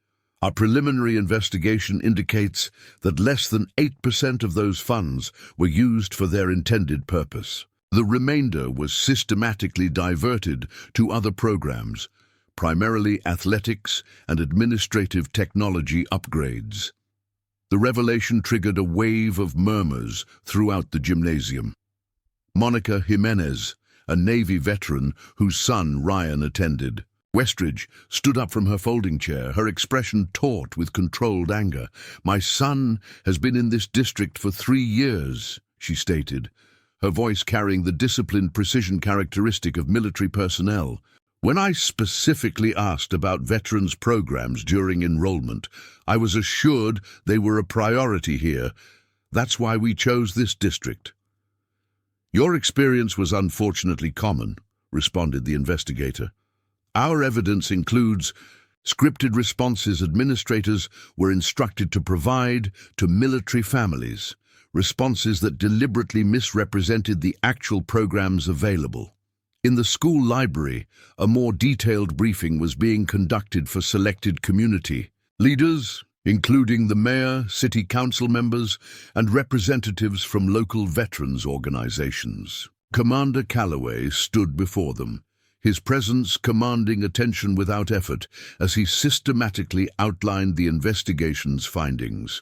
Our preliminary investigation indicates that less than 8% of those funds were used for their intended purpose. The remainder was systematically diverted to other programs, primarily athletics and administrative technology upgrades. The revelation triggered a wave of murmurs throughout the gymnasium. Monica Jimenez, a Navy veteran whose son Ryan attended, Westridge, stood up from her folding chair, her expression taut with controlled anger. "My son has been in this district for 3 years," she stated, her voice carrying the disciplined precision characteristic of military personnel. "When I specifically asked about veterans programs during enrollment, I was assured they were a priority here. That's why we chose this district." "Your experience was unfortunately common," responded the investigator. "Our evidence includes scripted responses administrators were instructed to provide to military families, responses that deliberately misrepresented the actual programs available. In the school library, a more detailed briefing was being conducted for selected community leaders, including the mayor, city council members, and representatives from local veterans organizations. Commander Calloway stood before them, his presence commanding attention without effort as he systematically outlined the investigation's findings.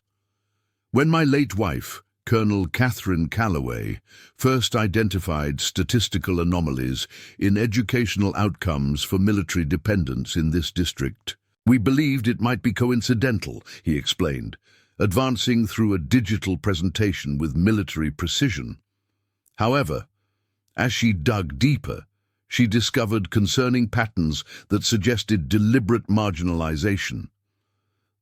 When my late wife, Colonel Catherine Calloway, first identified statistical anomalies in educational outcomes for military dependents in this district, we believed it might be coincidental, he explained, advancing through a digital presentation with military precision. However, as she dug deeper, she discovered concerning patterns that suggested deliberate marginalization.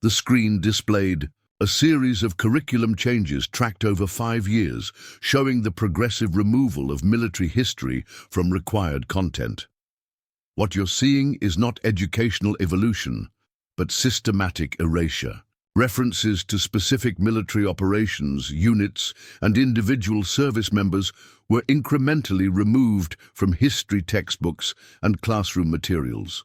The screen displayed a series of curriculum changes tracked over 5 years, showing the progressive removal of military history from required content. What you're seeing is not educational evolution, but systematic erasure. References to specific military operations, units, and individual service members were incrementally removed from history textbooks and classroom materials.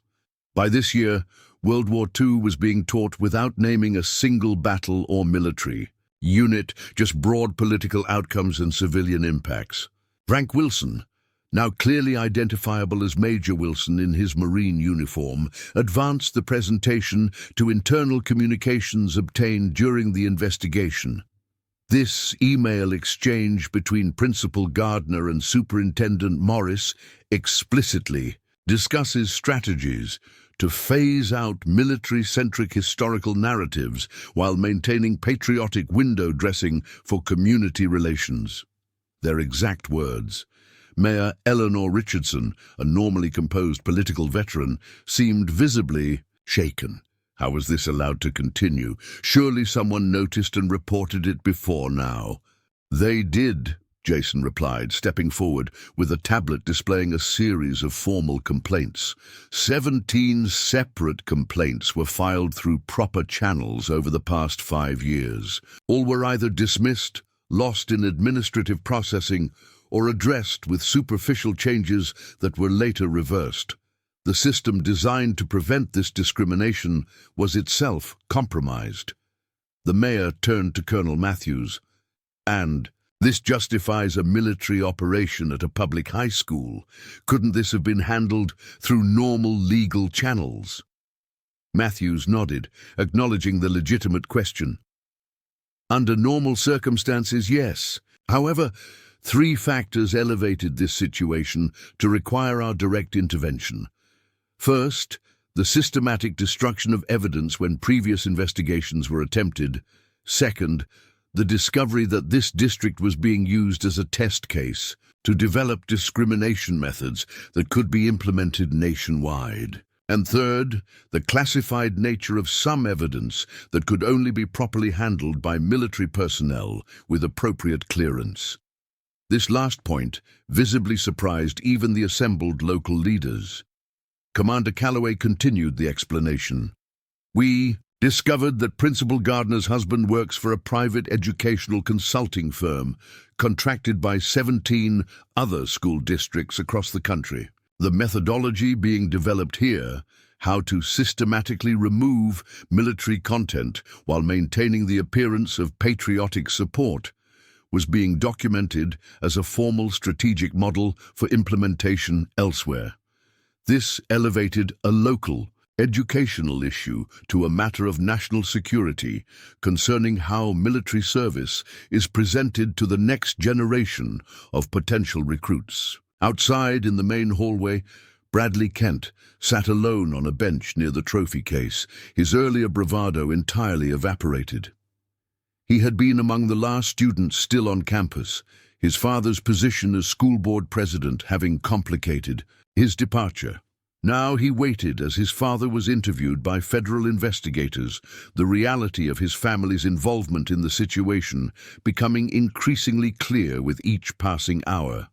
By this year, World War II was being taught without naming a single battle or military unit, just broad political outcomes and civilian impacts. Frank Wilson, now clearly identifiable as Major Wilson in his Marine uniform, advanced the presentation to internal communications obtained during the investigation. This email exchange between Principal Gardner and Superintendent Morris explicitly discusses strategies to phase out military-centric historical narratives while maintaining patriotic window dressing for community relations. Their exact words. Mayor Eleanor Richardson, a normally composed political veteran, seemed visibly shaken. How was this allowed to continue? Surely someone noticed and reported it before now. "They did," Jason replied, stepping forward with a tablet displaying a series of formal complaints. 17 separate complaints were filed through proper channels over the past 5 years. All were either dismissed, lost in administrative processing, or addressed with superficial changes that were later reversed. The system designed to prevent this discrimination was itself compromised. The mayor turned to Colonel Matthews. "And this justifies a military operation at a public high school. Couldn't this have been handled through normal legal channels?" Matthews nodded, acknowledging the legitimate question. "Under normal circumstances, yes. However, 3 factors elevated this situation to require our direct intervention. First, the systematic destruction of evidence when previous investigations were attempted. Second, the discovery that this district was being used as a test case to develop discrimination methods that could be implemented nationwide. And third, the classified nature of some evidence that could only be properly handled by military personnel with appropriate clearance. This last point visibly surprised even the assembled local leaders. Commander Calloway continued the explanation. We discovered that Principal Gardner's husband works for a private educational consulting firm contracted by 17 other school districts across the country. The methodology being developed here, how to systematically remove military content while maintaining the appearance of patriotic support, was being documented as a formal strategic model for implementation elsewhere. This elevated a local, educational issue to a matter of national security concerning how military service is presented to the next generation of potential recruits. Outside in the main hallway, Bradley Kent sat alone on a bench near the trophy case, his earlier bravado entirely evaporated. He had been among the last students still on campus, his father's position as school board president having complicated his departure. Now he waited as his father was interviewed by federal investigators, the reality of his family's involvement in the situation becoming increasingly clear with each passing hour.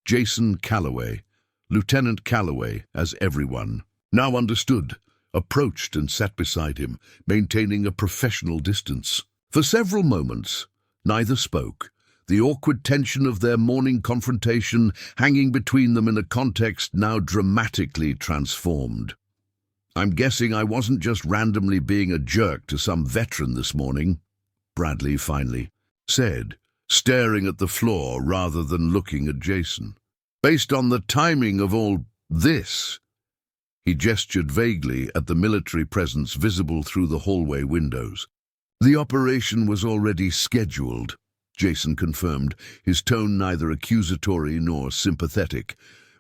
Jason Calloway, Lieutenant Calloway, as everyone now understood, approached and sat beside him, maintaining a professional distance. For several moments, neither spoke, the awkward tension of their morning confrontation hanging between them in a context now dramatically transformed. "I'm guessing I wasn't just randomly being a jerk to some veteran this morning," Bradley finally said, staring at the floor rather than looking at Jason. "Based on the timing of all this," he gestured vaguely at the military presence visible through the hallway windows. "The operation was already scheduled," Jason confirmed, his tone neither accusatory nor sympathetic.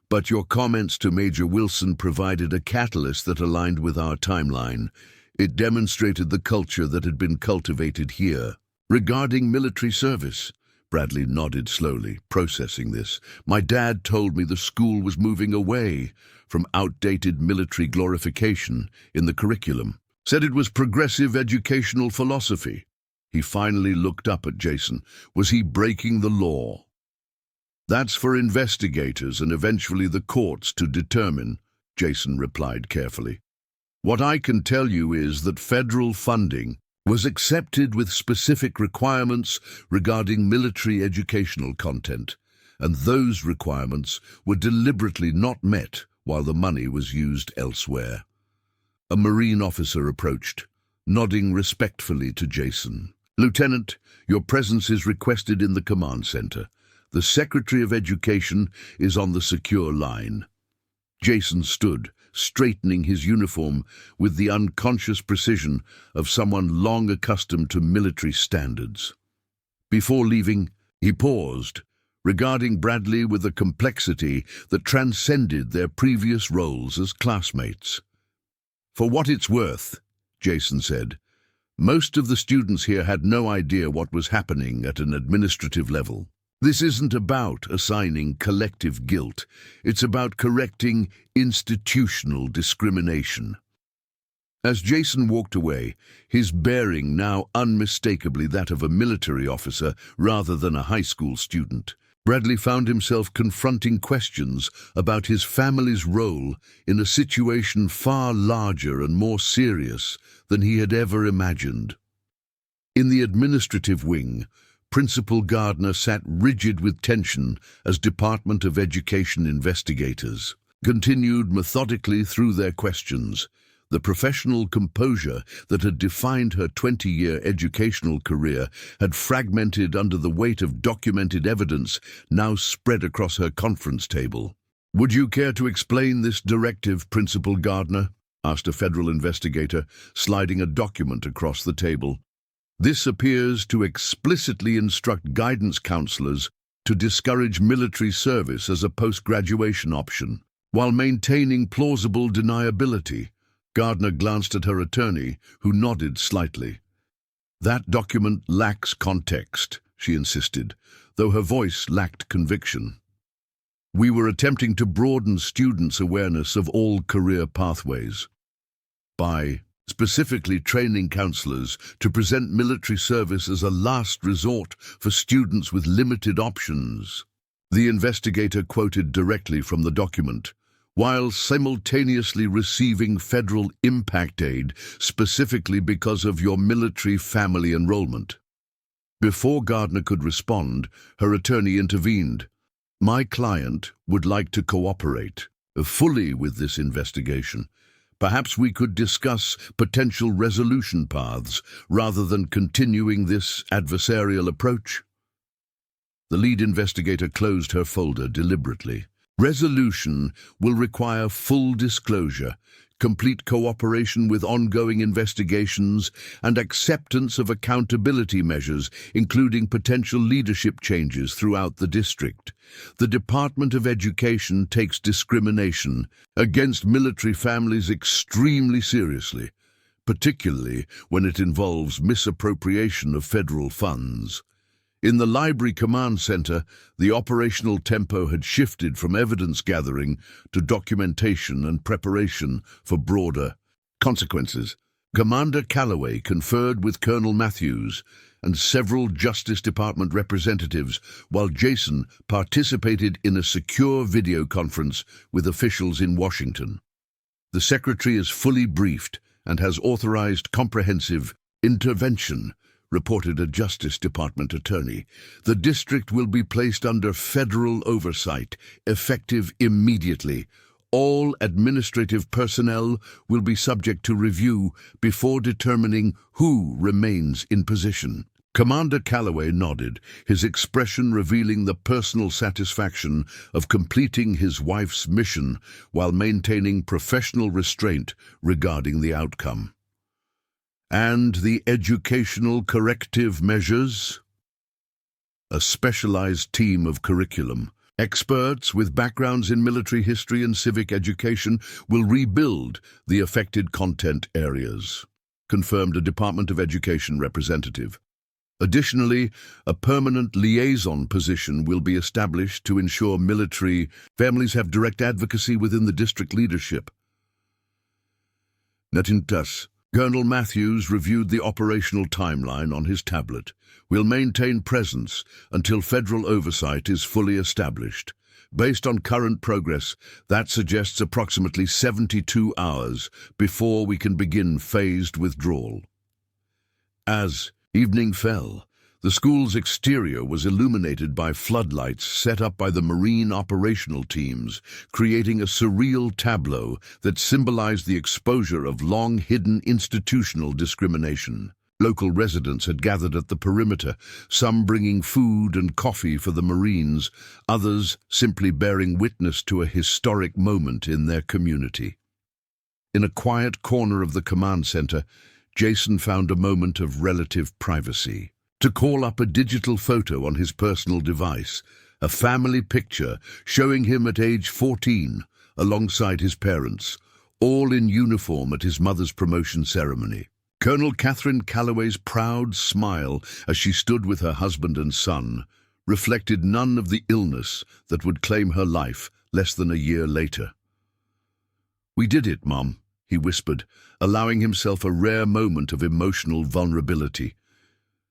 "But your comments to Major Wilson provided a catalyst that aligned with our timeline. It demonstrated the culture that had been cultivated here. Regarding military service," Bradley nodded slowly, processing this, "my dad told me the school was moving away from outdated military glorification in the curriculum. Said it was progressive educational philosophy." He finally looked up at Jason. Was he breaking the law? "That's for investigators and eventually the courts to determine," Jason replied carefully. "What I can tell you is that federal funding was accepted with specific requirements regarding military educational content, and those requirements were deliberately not met while the money was used elsewhere." A Marine officer approached, nodding respectfully to Jason. "Lieutenant, your presence is requested in the command center. The Secretary of Education is on the secure line." Jason stood, straightening his uniform with the unconscious precision of someone long accustomed to military standards. Before leaving, he paused, regarding Bradley with a complexity that transcended their previous roles as classmates. "For what it's worth," Jason said, "most of the students here had no idea what was happening at an administrative level. This isn't about assigning collective guilt. It's about correcting institutional discrimination." As Jason walked away, his bearing now unmistakably that of a military officer rather than a high school student, Bradley found himself confronting questions about his family's role in a situation far larger and more serious than he had ever imagined. In the administrative wing, Principal Gardner sat rigid with tension as Department of Education investigators continued methodically through their questions. The professional composure that had defined her 20-year educational career had fragmented under the weight of documented evidence now spread across her conference table. "Would you care to explain this directive, Principal Gardner?" asked a federal investigator, sliding a document across the table. "This appears to explicitly instruct guidance counselors to discourage military service as a post-graduation option. while maintaining plausible deniability. Gardner glanced at her attorney, who nodded slightly. "That document lacks context," she insisted, though her voice lacked conviction. "We were attempting to broaden students' awareness of all career pathways by specifically training counselors to present military service as a last resort for students with limited options." The investigator quoted directly from the document, "while simultaneously receiving federal impact aid specifically because of your military family enrollment." Before Gardner could respond, her attorney intervened. "My client would like to cooperate fully with this investigation. Perhaps we could discuss potential resolution paths rather than continuing this adversarial approach." The lead investigator closed her folder deliberately. "Resolution will require full disclosure, complete cooperation with ongoing investigations, and acceptance of accountability measures, including potential leadership changes throughout the district. The Department of Education takes discrimination against military families extremely seriously, particularly when it involves misappropriation of federal funds." In the Library Command Center, the operational tempo had shifted from evidence gathering to documentation and preparation for broader consequences. Commander Calloway conferred with Colonel Matthews and several Justice Department representatives, while Jason participated in a secure video conference with officials in Washington. "The Secretary is fully briefed and has authorized comprehensive intervention," reported a Justice Department attorney. "The district will be placed under federal oversight, effective immediately. All administrative personnel will be subject to review before determining who remains in position." Commander Calloway nodded, his expression revealing the personal satisfaction of completing his wife's mission while maintaining professional restraint regarding the outcome. "And the educational corrective measures?" "A specialized team of curriculum experts with backgrounds in military history and civic education will rebuild the affected content areas," confirmed a Department of Education representative. "Additionally, a permanent liaison position will be established to ensure military families have direct advocacy within the district leadership." Natintas. Colonel Matthews reviewed the operational timeline on his tablet. "We'll maintain presence until federal oversight is fully established. Based on current progress, that suggests approximately 72 hours before we can begin phased withdrawal." As evening fell, the school's exterior was illuminated by floodlights set up by the Marine operational teams, creating a surreal tableau that symbolized the exposure of long-hidden institutional discrimination. Local residents had gathered at the perimeter, some bringing food and coffee for the Marines, others simply bearing witness to a historic moment in their community. In a quiet corner of the command center, Jason found a moment of relative privacy. To call up a digital photo on his personal device, a family picture showing him at age 14, alongside his parents, all in uniform at his mother's promotion ceremony. Colonel Catherine Calloway's proud smile as she stood with her husband and son reflected none of the illness that would claim her life less than a year later. "We did it, Mom," he whispered, allowing himself a rare moment of emotional vulnerability.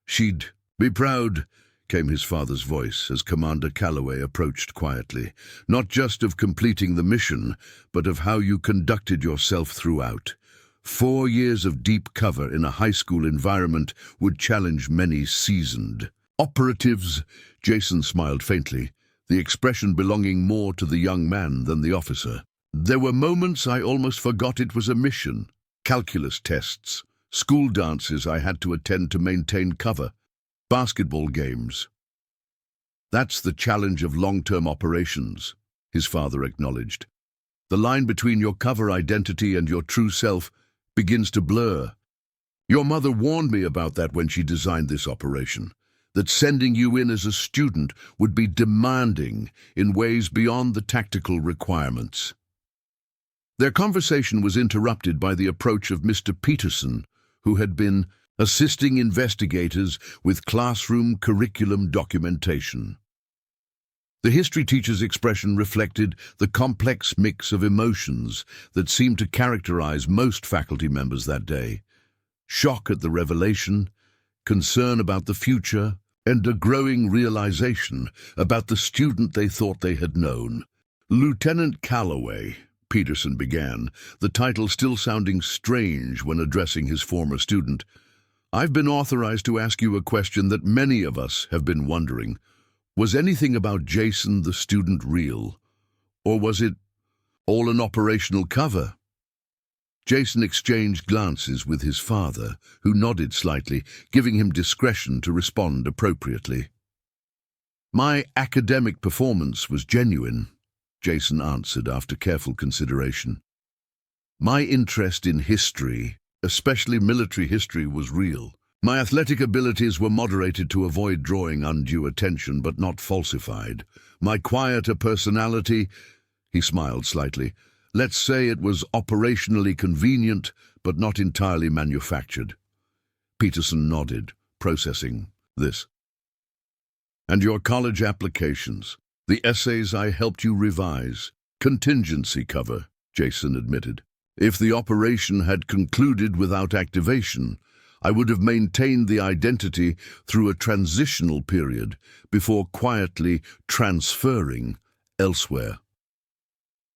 "She'd be proud," came his father's voice as Commander Calloway approached quietly, "not just of completing the mission, but of how you conducted yourself throughout. 4 years of deep cover in a high school environment would challenge many seasoned operatives." Jason smiled faintly, the expression belonging more to the young man than the officer. "There were moments I almost forgot it was a mission. Calculus tests, school dances I had to attend to maintain cover, basketball games." "That's the challenge of long-term operations," his father acknowledged. "The line between your cover identity and your true self begins to blur. Your mother warned me about that when she designed this operation, that sending you in as a student would be demanding in ways beyond the tactical requirements." Their conversation was interrupted by the approach of Mr. Peterson, who had been assisting investigators with classroom curriculum documentation. The history teacher's expression reflected the complex mix of emotions that seemed to characterize most faculty members that day: shock at the revelation, concern about the future, and a growing realization about the student they thought they had known. "Lieutenant Calloway," Peterson began, the title still sounding strange when addressing his former student, "I've been authorized to ask you a question that many of us have been wondering. Was anything about Jason the student real? Or was it all an operational cover?" Jason exchanged glances with his father, who nodded slightly, giving him discretion to respond appropriately. "My academic performance was genuine," Jason answered after careful consideration. "My interest in history, especially military history, was real. My athletic abilities were moderated to avoid drawing undue attention, but not falsified. My quieter personality," he smiled slightly, "let's say it was operationally convenient, but not entirely manufactured." Peterson nodded, processing this. "And your college applications, the essays I helped you revise, contingency cover," Jason admitted. "If the operation had concluded without activation, I would have maintained the identity through a transitional period before quietly transferring elsewhere."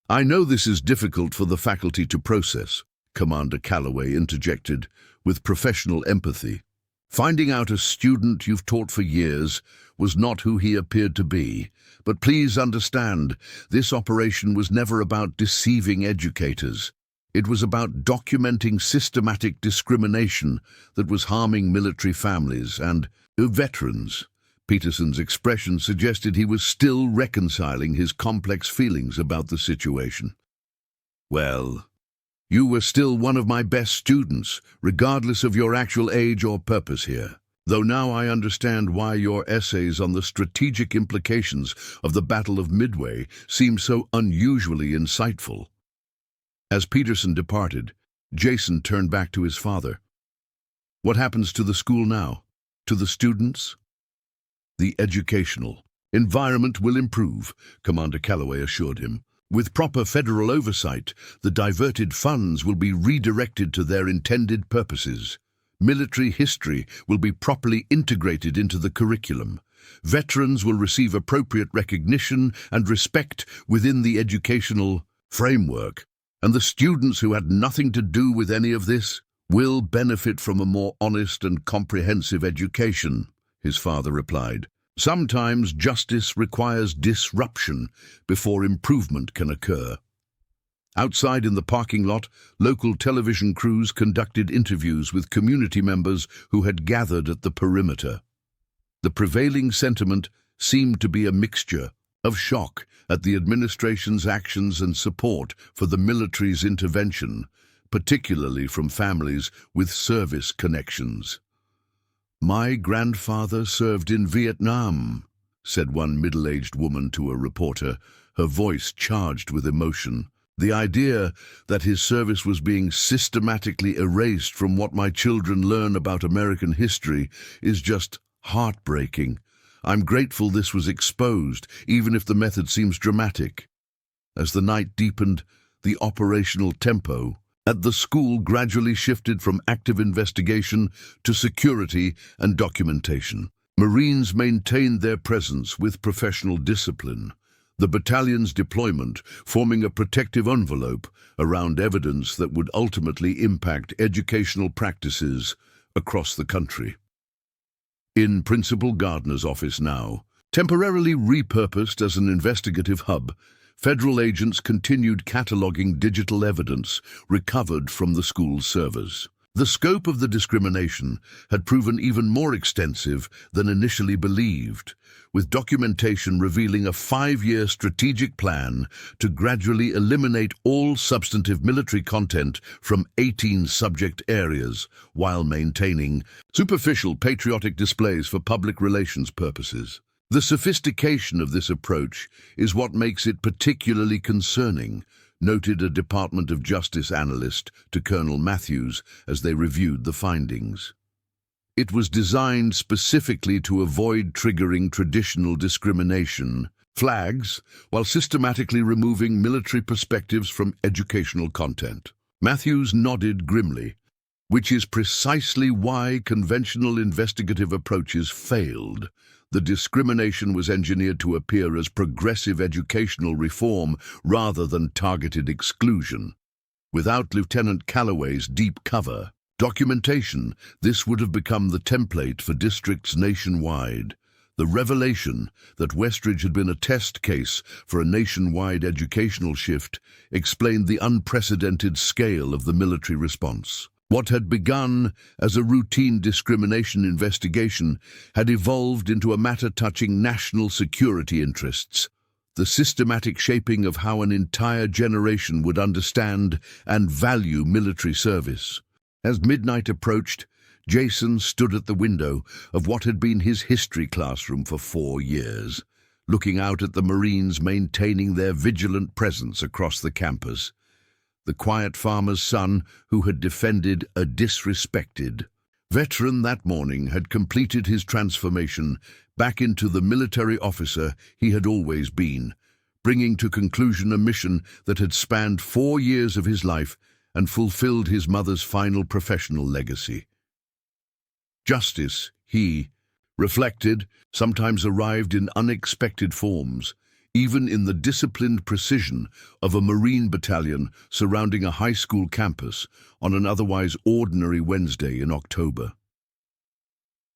"I know this is difficult for the faculty to process," Commander Calloway interjected with professional empathy. "Finding out a student you've taught for years was not who he appeared to be. But please understand, this operation was never about deceiving educators. It was about documenting systematic discrimination that was harming military families and veterans." Peterson's expression suggested he was still reconciling his complex feelings about the situation. "Well, you were still one of my best students, regardless of your actual age or purpose here. Though now I understand why your essays on the strategic implications of the Battle of Midway seem so unusually insightful." As Peterson departed, Jason turned back to his father. "What happens to the school now? To the students?" "The educational environment will improve," Commander Calloway assured him. "With proper federal oversight, the diverted funds will be redirected to their intended purposes. Military history will be properly integrated into the curriculum. Veterans will receive appropriate recognition and respect within the educational framework. And the students who had nothing to do with any of this will benefit from a more honest and comprehensive education," his father replied. "Sometimes justice requires disruption before improvement can occur." Outside in the parking lot, local television crews conducted interviews with community members who had gathered at the perimeter. The prevailing sentiment seemed to be a mixture of shock at the administration's actions and support for the military's intervention, particularly from families with service connections. "My grandfather served in Vietnam," said one middle-aged woman to a reporter, her voice charged with emotion. "The idea that his service was being systematically erased from what my children learn about American history is just heartbreaking. I'm grateful this was exposed, even if the method seems dramatic." As the night deepened, the operational tempo at the school gradually shifted from active investigation to security and documentation. Marines maintained their presence with professional discipline, the battalion's deployment forming a protective envelope around evidence that would ultimately impact educational practices across the country. In Principal Gardner's office now, temporarily repurposed as an investigative hub, federal agents continued cataloging digital evidence recovered from the school's servers. The scope of the discrimination had proven even more extensive than initially believed, with documentation revealing a 5-year strategic plan to gradually eliminate all substantive military content from 18 subject areas while maintaining superficial patriotic displays for public relations purposes. The sophistication of this approach is what makes it particularly concerning, noted a Department of Justice analyst to Colonel Matthews as they reviewed the findings. It was designed specifically to avoid triggering traditional discrimination flags while systematically removing military perspectives from educational content. Matthews nodded grimly, which is precisely why conventional investigative approaches failed. The discrimination was engineered to appear as progressive educational reform rather than targeted exclusion. Without Lieutenant Calloway's deep cover documentation, this would have become the template for districts nationwide. The revelation that Westridge had been a test case for a nationwide educational shift explained the unprecedented scale of the military response. What had begun as a routine discrimination investigation had evolved into a matter touching national security interests, the systematic shaping of how an entire generation would understand and value military service. As midnight approached, Jason stood at the window of what had been his history classroom for 4 years, looking out at the Marines maintaining their vigilant presence across the campus. The quiet farmer's son who had defended a disrespected veteran that morning had completed his transformation back into the military officer he had always been, bringing to conclusion a mission that had spanned 4 years of his life and fulfilled his mother's final professional legacy. Justice, he reflected, sometimes arrived in unexpected forms, even in the disciplined precision of a Marine battalion surrounding a high school campus on an otherwise ordinary Wednesday in October.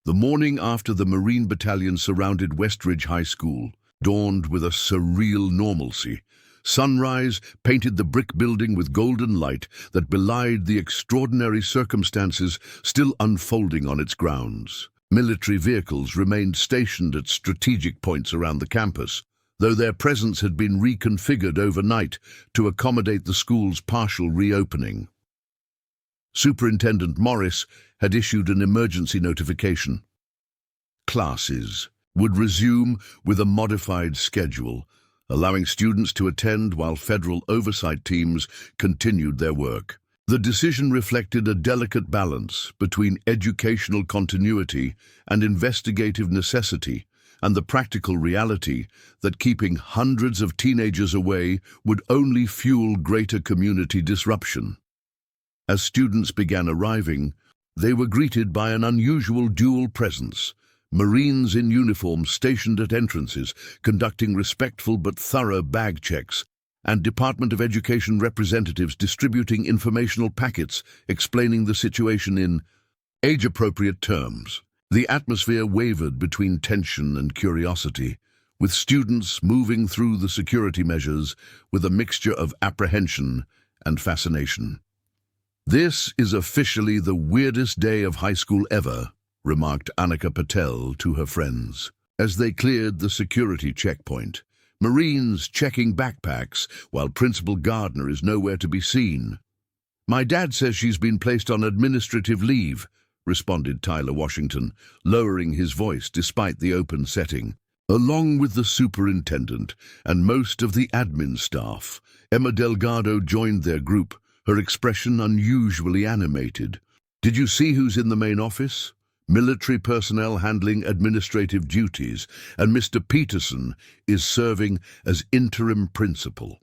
The morning after the Marine battalion surrounded Westridge High School dawned with a surreal normalcy. Sunrise painted the brick building with golden light that belied the extraordinary circumstances still unfolding on its grounds. Military vehicles remained stationed at strategic points around the campus, though their presence had been reconfigured overnight to accommodate the school's partial reopening. Superintendent Morris had issued an emergency notification. Classes would resume with a modified schedule, allowing students to attend while federal oversight teams continued their work. The decision reflected a delicate balance between educational continuity and investigative necessity, and the practical reality that keeping hundreds of teenagers away would only fuel greater community disruption. As students began arriving, they were greeted by an unusual dual presence: Marines in uniform stationed at entrances, conducting respectful but thorough bag checks, and Department of Education representatives distributing informational packets explaining the situation in age-appropriate terms. The atmosphere wavered between tension and curiosity, with students moving through the security measures with a mixture of apprehension and fascination. "This is officially the weirdest day of high school ever," remarked Annika Patel to her friends, as they cleared the security checkpoint. Marines checking backpacks, while Principal Gardner is nowhere to be seen. "My dad says she's been placed on administrative leave," responded Tyler Washington, lowering his voice despite the open setting. Along with the superintendent and most of the admin staff, Emma Delgado joined their group, her expression unusually animated. "Did you see who's in the main office? Military personnel handling administrative duties, and Mr. Peterson is serving as interim principal."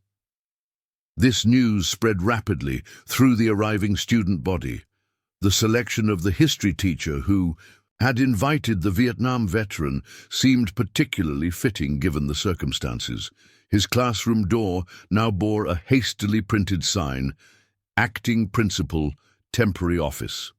This news spread rapidly through the arriving student body. The selection of the history teacher who had invited the Vietnam veteran seemed particularly fitting given the circumstances. His classroom door now bore a hastily printed sign, "Acting Principal, Temporary Office."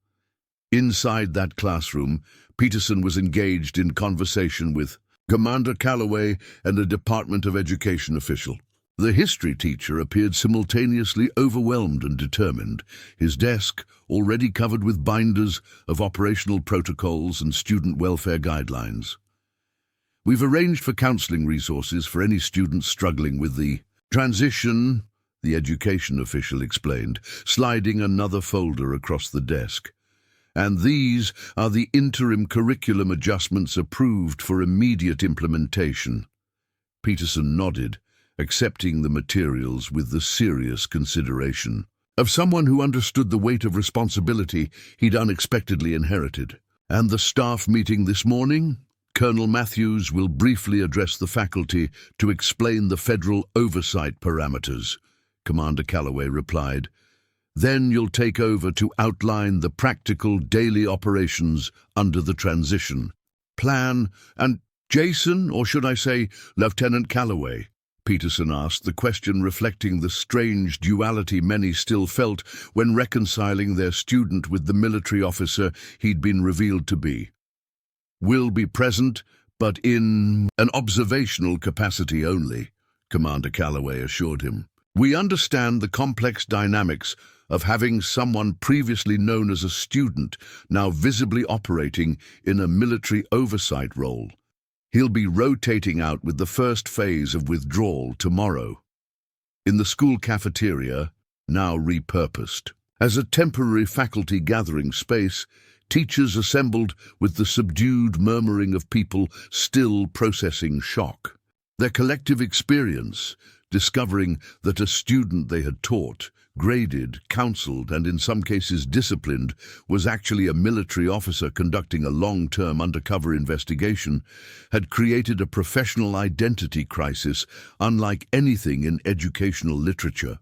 Inside that classroom, Peterson was engaged in conversation with Commander Calloway and a Department of Education official. The history teacher appeared simultaneously overwhelmed and determined, his desk already covered with binders of operational protocols and student welfare guidelines. "We've arranged for counseling resources for any students struggling with the transition," the education official explained, sliding another folder across the desk. "And these are the interim curriculum adjustments approved for immediate implementation." Peterson nodded, accepting the materials with the serious consideration of someone who understood the weight of responsibility he'd unexpectedly inherited. And the staff meeting this morning? Colonel Matthews will briefly address the faculty to explain the federal oversight parameters, Commander Calloway replied. Then you'll take over to outline the practical daily operations under the transition plan. And Jason, or should I say Lieutenant Calloway? Peterson asked, the question reflecting the strange duality many still felt when reconciling their student with the military officer he'd been revealed to be. Will be present, but in an observational capacity only, Commander Calloway assured him. We understand the complex dynamics of having someone previously known as a student now visibly operating in a military oversight role. He'll be rotating out with the first phase of withdrawal tomorrow. In the school cafeteria, now repurposed. As a temporary faculty gathering space, teachers assembled with the subdued murmuring of people still processing shock. Their collective experience, discovering that a student they had taught, graded, counseled, and in some cases disciplined, was actually a military officer conducting a long-term undercover investigation, had created a professional identity crisis unlike anything in educational literature.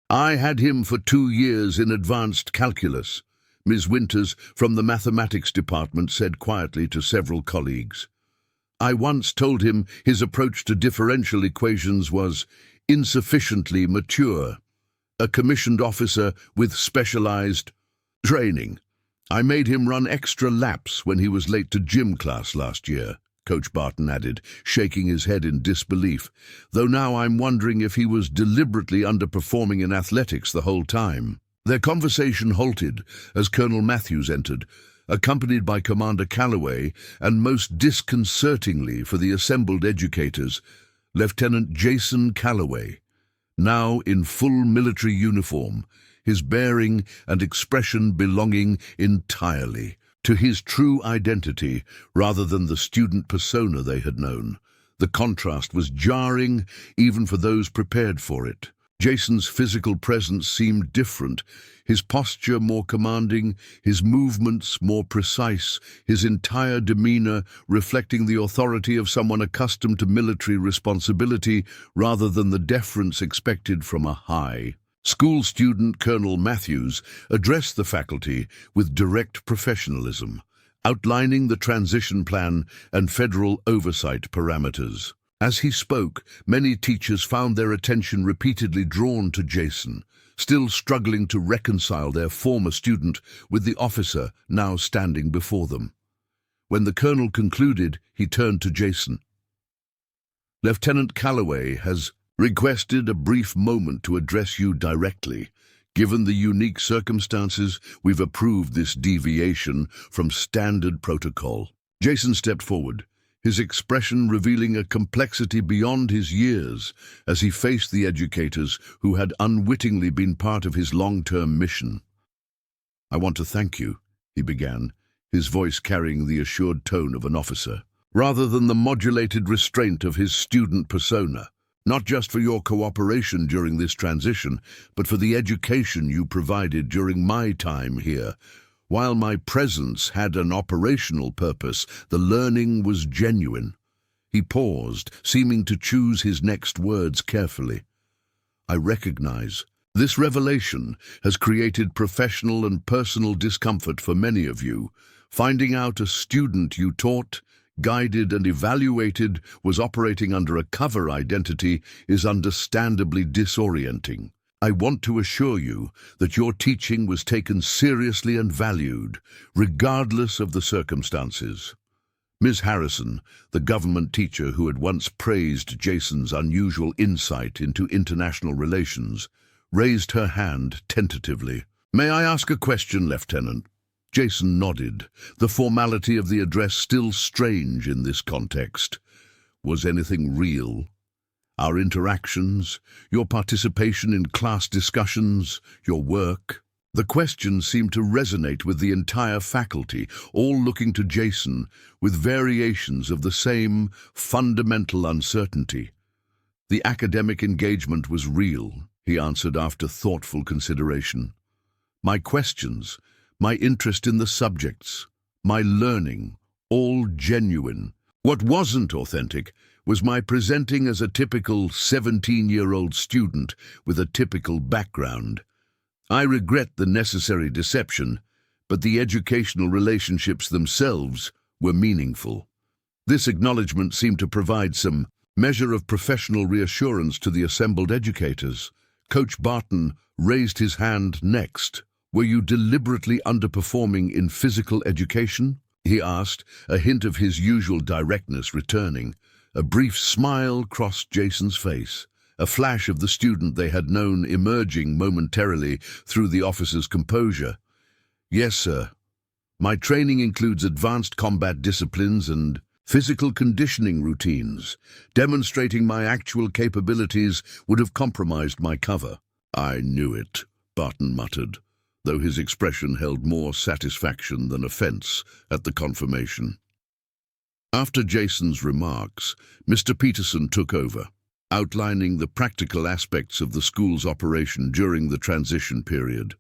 I had him for 2 years in advanced calculus, Ms. Winters from the mathematics department said quietly to several colleagues. I once told him his approach to differential equations was insufficiently mature. A commissioned officer with specialized training. I made him run extra laps when he was late to gym class last year, Coach Barton added, shaking his head in disbelief, though now I'm wondering if he was deliberately underperforming in athletics the whole time. Their conversation halted as Colonel Matthews entered, accompanied by Commander Calloway and, most disconcertingly for the assembled educators, Lieutenant Jason Calloway. Now in full military uniform, his bearing and expression belonging entirely to his true identity rather than the student persona they had known. The contrast was jarring even for those prepared for it. Jason's physical presence seemed different, his posture more commanding, his movements more precise, his entire demeanor reflecting the authority of someone accustomed to military responsibility rather than the deference expected from a high. School student Colonel Matthews addressed the faculty with direct professionalism, outlining the transition plan and federal oversight parameters. As he spoke, many teachers found their attention repeatedly drawn to Jason, still struggling to reconcile their former student with the officer now standing before them. When the colonel concluded, he turned to Jason. Lieutenant Calloway has requested a brief moment to address you directly. Given the unique circumstances, we've approved this deviation from standard protocol. Jason stepped forward, his expression revealing a complexity beyond his years as he faced the educators who had unwittingly been part of his long-term mission. I want to thank you, he began, his voice carrying the assured tone of an officer, rather than the modulated restraint of his student persona, not just for your cooperation during this transition, but for the education you provided during my time here. While my presence had an operational purpose, the learning was genuine. He paused, seeming to choose his next words carefully. I recognize this revelation has created professional and personal discomfort for many of you. Finding out a student you taught, guided and evaluated was operating under a cover identity is understandably disorienting. I want to assure you that your teaching was taken seriously and valued, regardless of the circumstances. Ms. Harrison, the government teacher who had once praised Jason's unusual insight into international relations, raised her hand tentatively. May I ask a question, Lieutenant? Jason nodded, the formality of the address still strange in this context. Was anything real? Our interactions, your participation in class discussions, your work? The question seemed to resonate with the entire faculty, all looking to Jason with variations of the same fundamental uncertainty. The academic engagement was real, he answered after thoughtful consideration. My questions, my interest in the subjects, my learning, all genuine. What wasn't authentic was my presenting as a typical 17-year-old student with a typical background. I regret the necessary deception, but the educational relationships themselves were meaningful. This acknowledgement seemed to provide some measure of professional reassurance to the assembled educators. Coach Barton raised his hand next. Were you deliberately underperforming in physical education? He asked, a hint of his usual directness returning. A brief smile crossed Jason's face, a flash of the student they had known emerging momentarily through the officer's composure. Yes, sir. My training includes advanced combat disciplines and physical conditioning routines. Demonstrating my actual capabilities would have compromised my cover. I knew it, Barton muttered, though his expression held more satisfaction than offense at the confirmation. After Jason's remarks, Mr. Peterson took over, outlining the practical aspects of the school's operation during the transition period.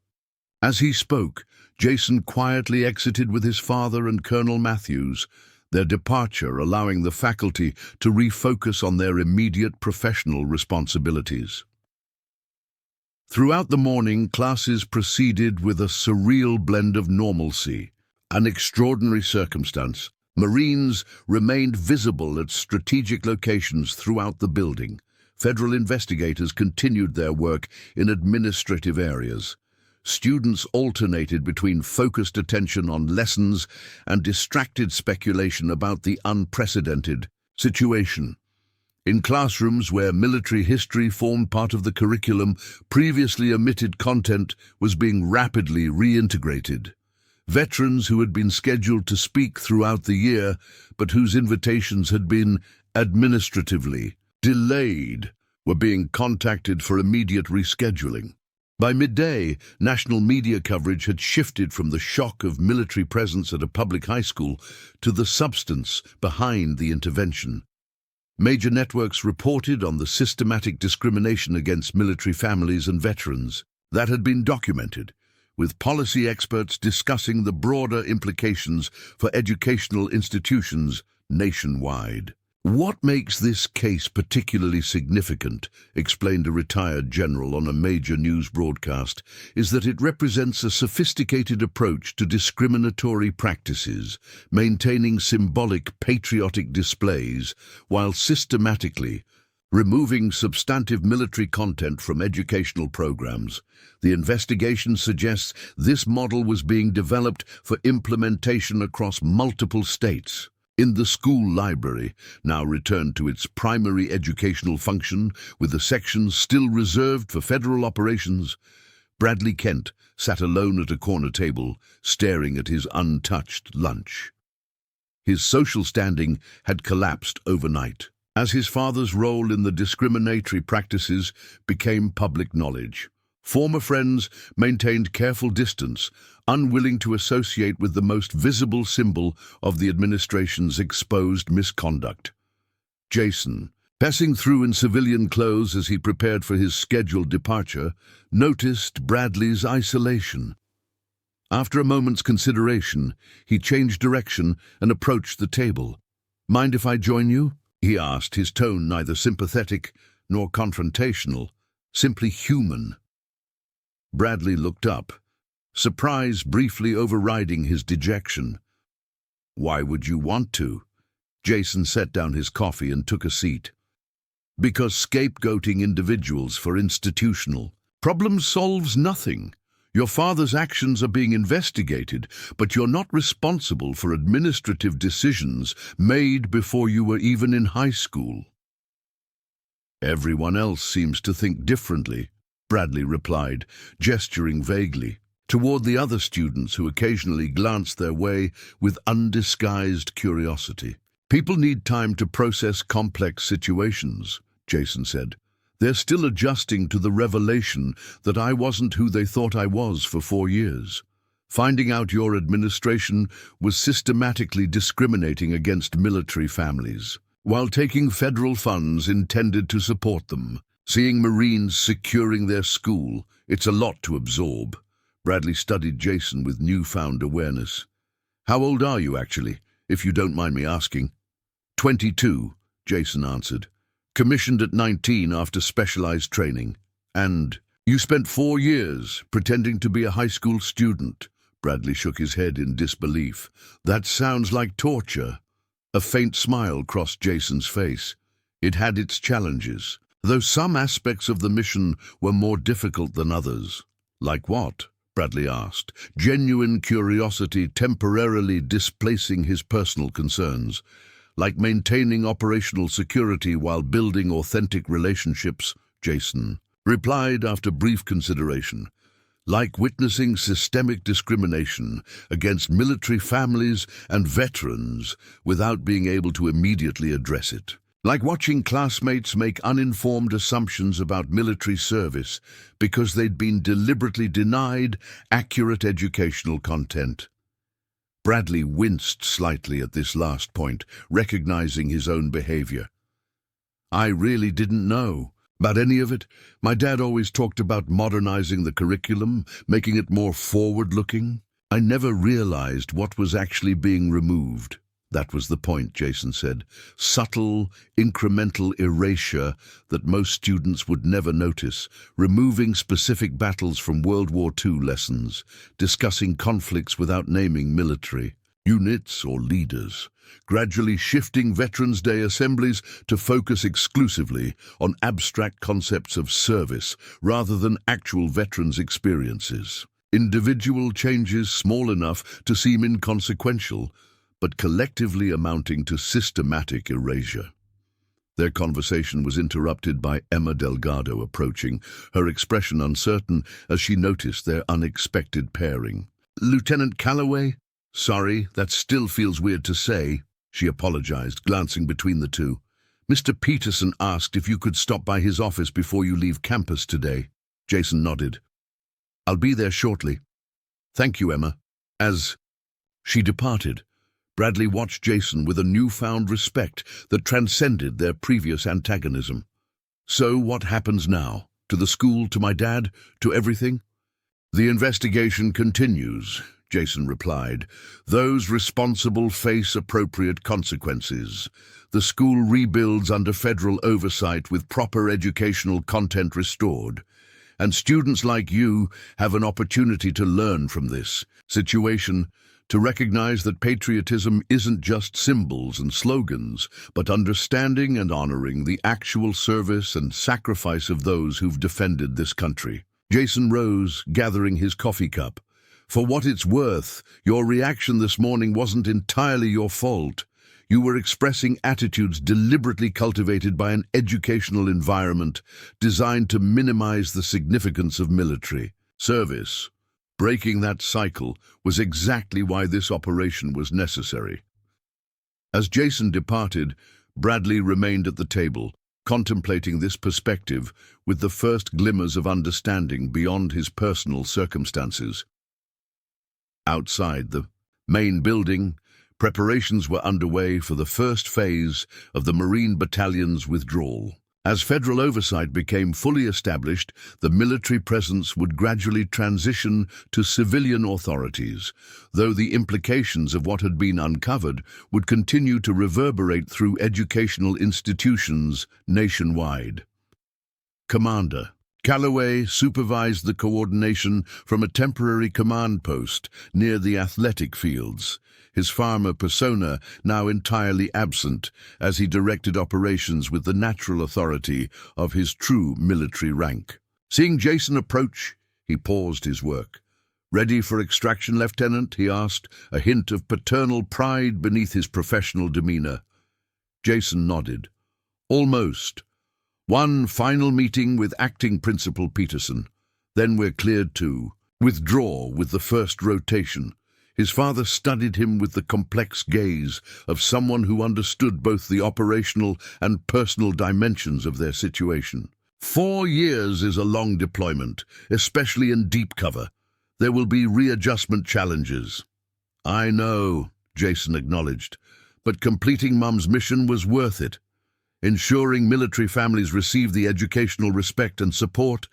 As he spoke, Jason quietly exited with his father and Colonel Matthews, their departure allowing the faculty to refocus on their immediate professional responsibilities. Throughout the morning, classes proceeded with a surreal blend of normalcy. An extraordinary circumstance. Marines remained visible at strategic locations throughout the building. Federal investigators continued their work in administrative areas. Students alternated between focused attention on lessons and distracted speculation about the unprecedented situation. In classrooms where military history formed part of the curriculum, previously omitted content was being rapidly reintegrated. Veterans who had been scheduled to speak throughout the year, but whose invitations had been administratively delayed, were being contacted for immediate rescheduling. By midday, national media coverage had shifted from the shock of military presence at a public high school to the substance behind the intervention. Major networks reported on the systematic discrimination against military families and veterans that had been documented, with policy experts discussing the broader implications for educational institutions nationwide. What makes this case particularly significant, explained a retired general on a major news broadcast, is that it represents a sophisticated approach to discriminatory practices, maintaining symbolic patriotic displays while systematically removing substantive military content from educational programs. The investigation suggests this model was being developed for implementation across multiple states. In the school library, now returned to its primary educational function, with the sections still reserved for federal operations, Bradley Kent sat alone at a corner table, staring at his untouched lunch. His social standing had collapsed overnight, as his father's role in the discriminatory practices became public knowledge. Former friends maintained careful distance, unwilling to associate with the most visible symbol of the administration's exposed misconduct. Jason, passing through in civilian clothes as he prepared for his scheduled departure, noticed Bradley's isolation. After a moment's consideration, he changed direction and approached the table. "Mind if I join you?" he asked, his tone neither sympathetic nor confrontational, simply human. Bradley looked up, surprise briefly overriding his dejection. "Why would you want to?" Jason set down his coffee and took a seat. "Because scapegoating individuals for institutional problems solves nothing. Your father's actions are being investigated, but you're not responsible for administrative decisions made before you were even in high school." "Everyone else seems to think differently," Bradley replied, gesturing vaguely toward the other students who occasionally glanced their way with undisguised curiosity. "People need time to process complex situations," Jason said. "They're still adjusting to the revelation that I wasn't who they thought I was for 4 years. Finding out your administration was systematically discriminating against military families while taking federal funds intended to support them. Seeing Marines securing their school, it's a lot to absorb. Bradley studied Jason with newfound awareness. How old are you, actually, if you don't mind me asking? 22, Jason answered. Commissioned at 19 after specialized training. And you spent 4 years pretending to be a high school student. Bradley shook his head in disbelief. That sounds like torture. A faint smile crossed Jason's face. It had its challenges, though some aspects of the mission were more difficult than others. Like what? Bradley asked, genuine curiosity temporarily displacing his personal concerns. Like maintaining operational security while building authentic relationships, Jason replied after brief consideration. Like witnessing systemic discrimination against military families and veterans without being able to immediately address it. Like watching classmates make uninformed assumptions about military service because they'd been deliberately denied accurate educational content. Bradley winced slightly at this last point, recognizing his own behavior. I really didn't know about any of it. My dad always talked about modernizing the curriculum, making it more forward-looking. I never realized what was actually being removed. That was the point, Jason said. Subtle, incremental erasure that most students would never notice, removing specific battles from World War II lessons, discussing conflicts without naming military units or leaders, gradually shifting Veterans Day assemblies to focus exclusively on abstract concepts of service rather than actual veterans' experiences. Individual changes small enough to seem inconsequential, but collectively amounting to systematic erasure. Their conversation was interrupted by Emma Delgado approaching, her expression uncertain as she noticed their unexpected pairing. Lieutenant Calloway? Sorry, that still feels weird to say, she apologized, glancing between the two. Mr. Peterson asked if you could stop by his office before you leave campus today. Jason nodded. I'll be there shortly. Thank you, Emma. As she departed, Bradley watched Jason with a newfound respect that transcended their previous antagonism. So what happens now? To the school, to my dad, to everything? The investigation continues, Jason replied. Those responsible face appropriate consequences. The school rebuilds under federal oversight with proper educational content restored. And students like you have an opportunity to learn from this situation, to recognize that patriotism isn't just symbols and slogans, but understanding and honoring the actual service and sacrifice of those who've defended this country. Jason rose, gathering his coffee cup. For what it's worth, your reaction this morning wasn't entirely your fault. You were expressing attitudes deliberately cultivated by an educational environment designed to minimize the significance of military service. Breaking that cycle was exactly why this operation was necessary. As Jason departed, Bradley remained at the table, contemplating this perspective with the first glimmers of understanding beyond his personal circumstances. Outside the main building, preparations were underway for the first phase of the Marine Battalion's withdrawal. As federal oversight became fully established, the military presence would gradually transition to civilian authorities, though the implications of what had been uncovered would continue to reverberate through educational institutions nationwide. Commander Calloway supervised the coordination from a temporary command post near the athletic fields, his farmer persona now entirely absent as he directed operations with the natural authority of his true military rank. Seeing Jason approach, he paused his work. "Ready for extraction, Lieutenant?" he asked, a hint of paternal pride beneath his professional demeanor. Jason nodded. "Almost. One final meeting with Acting Principal Peterson. Then we're cleared to withdraw with the first rotation." His father studied him with the complex gaze of someone who understood both the operational and personal dimensions of their situation. 4 years is a long deployment, especially in deep cover. There will be readjustment challenges. I know, Jason acknowledged, but completing Mum's mission was worth it. Ensuring military families receive the educational respect and support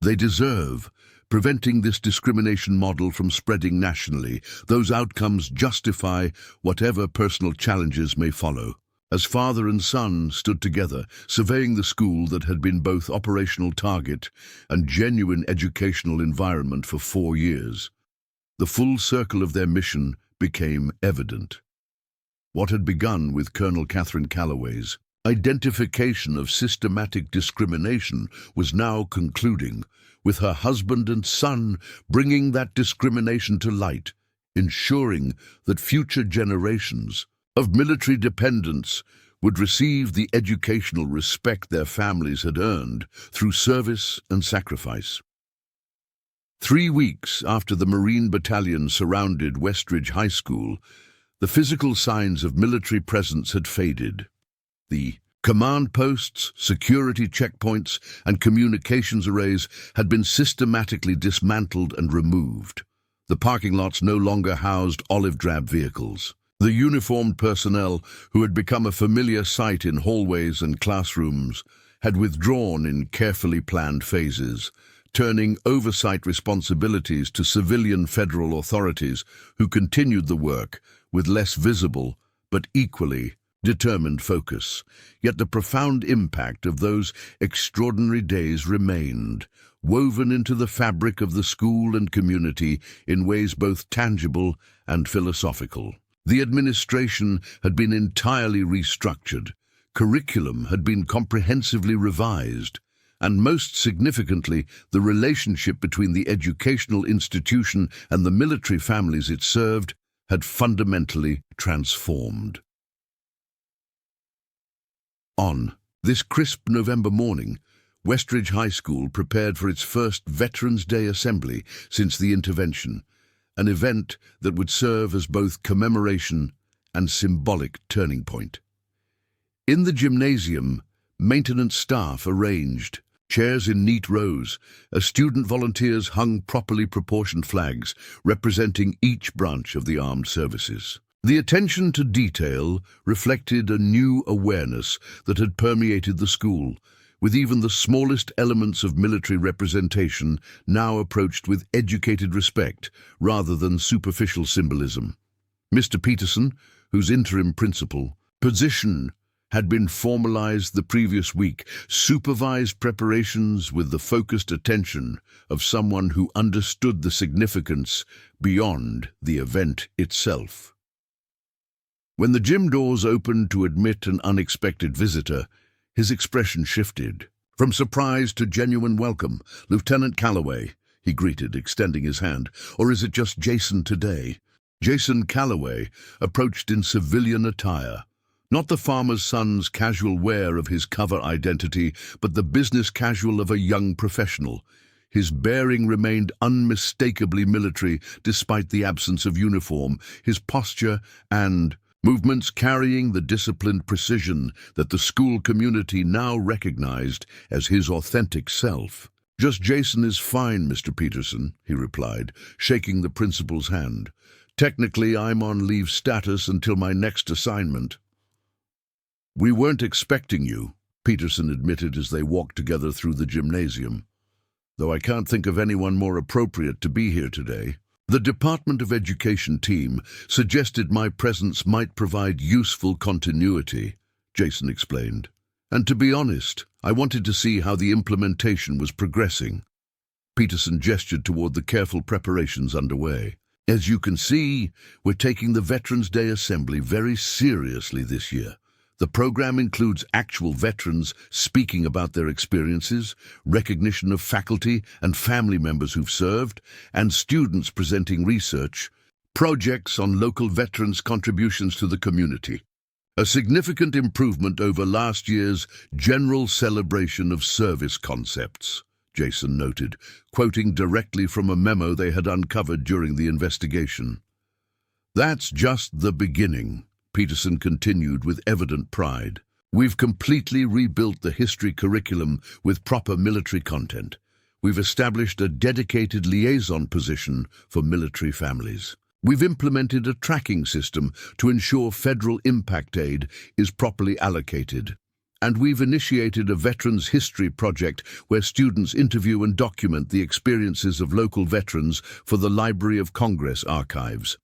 they deserve, preventing this discrimination model from spreading nationally. Those outcomes justify whatever personal challenges may follow. As father and son stood together, surveying the school that had been both operational target and genuine educational environment for 4 years, the full circle of their mission became evident. What had begun with Colonel Catherine Calloway's identification of systematic discrimination was now concluding, with her husband and son bringing that discrimination to light, ensuring that future generations of military dependents would receive the educational respect their families had earned through service and sacrifice. 3 weeks after the Marine Battalion surrounded Westridge High School, the physical signs of military presence had faded. The command posts, security checkpoints, and communications arrays had been systematically dismantled and removed. The parking lots no longer housed olive-drab vehicles. The uniformed personnel, who had become a familiar sight in hallways and classrooms, had withdrawn in carefully planned phases, turning oversight responsibilities to civilian federal authorities who continued the work with less visible but equally determined focus. Yet the profound impact of those extraordinary days remained, woven into the fabric of the school and community in ways both tangible and philosophical. The administration had been entirely restructured, curriculum had been comprehensively revised, and most significantly, the relationship between the educational institution and the military families it served had fundamentally transformed. On this crisp November morning, Westridge High School prepared for its first Veterans Day Assembly since the intervention, an event that would serve as both commemoration and symbolic turning point. In the gymnasium, maintenance staff arranged chairs in neat rows as student volunteers hung properly proportioned flags representing each branch of the armed services. The attention to detail reflected a new awareness that had permeated the school, with even the smallest elements of military representation now approached with educated respect rather than superficial symbolism. Mr. Peterson, whose interim principal position had been formalized the previous week, supervised preparations with the focused attention of someone who understood the significance beyond the event itself. When the gym doors opened to admit an unexpected visitor, his expression shifted. From surprise to genuine welcome. "Lieutenant Calloway," he greeted, extending his hand. "Or is it just Jason today?" Jason Calloway approached in civilian attire. Not the farmer's son's casual wear of his cover identity, but the business casual of a young professional. His bearing remained unmistakably military despite the absence of uniform, his posture and movements carrying the disciplined precision that the school community now recognized as his authentic self. "Just Jason is fine, Mr. Peterson," he replied, shaking the principal's hand. "Technically, I'm on leave status until my next assignment." "We weren't expecting you," Peterson admitted as they walked together through the gymnasium, "though I can't think of anyone more appropriate to be here today. The Department of Education team suggested my presence might provide useful continuity," Jason explained. "And to be honest, I wanted to see how the implementation was progressing." Peterson gestured toward the careful preparations underway. "As you can see, we're taking the Veterans Day Assembly very seriously this year. The program includes actual veterans speaking about their experiences, recognition of faculty and family members who've served, and students presenting research, projects on local veterans' contributions to the community. A significant improvement over last year's general celebration of service concepts," Jason noted, quoting directly from a memo they had uncovered during the investigation. "That's just the beginning," Peterson continued with evident pride. "We've completely rebuilt the history curriculum with proper military content. We've established a dedicated liaison position for military families. We've implemented a tracking system to ensure federal impact aid is properly allocated. And we've initiated a Veterans History project where students interview and document the experiences of local veterans for the Library of Congress archives.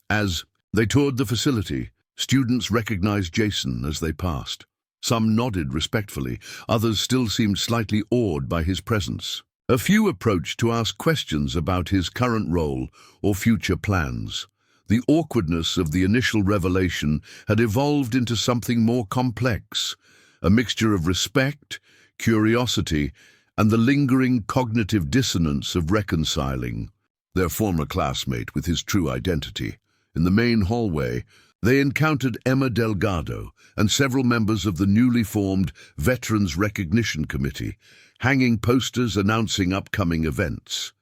As they toured the facility, students recognized Jason as they passed. Some nodded respectfully, others still seemed slightly awed by his presence. A few approached to ask questions about his current role or future plans. The awkwardness of the initial revelation had evolved into something more complex, a mixture of respect, curiosity, and the lingering cognitive dissonance of reconciling their former classmate with his true identity. In the main hallway, they encountered Emma Delgado and several members of the newly formed Veterans Recognition Committee, hanging posters announcing upcoming events.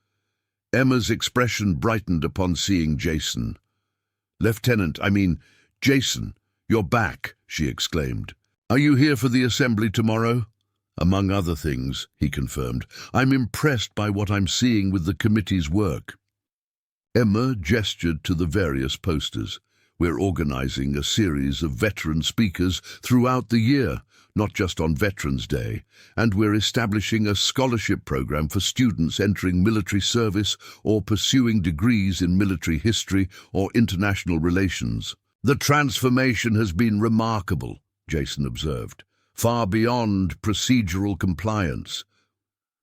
Emma's expression brightened upon seeing Jason. Jason, you're back," she exclaimed. "Are you here for the assembly tomorrow?" "Among other things," he confirmed. "I'm impressed by what I'm seeing with the committee's work." Emma gestured to the various posters. "We're organizing a series of veteran speakers throughout the year, not just on Veterans Day, and we're establishing a scholarship program for students entering military service or pursuing degrees in military history or international relations." "The transformation has been remarkable," Jason observed, "far beyond procedural compliance."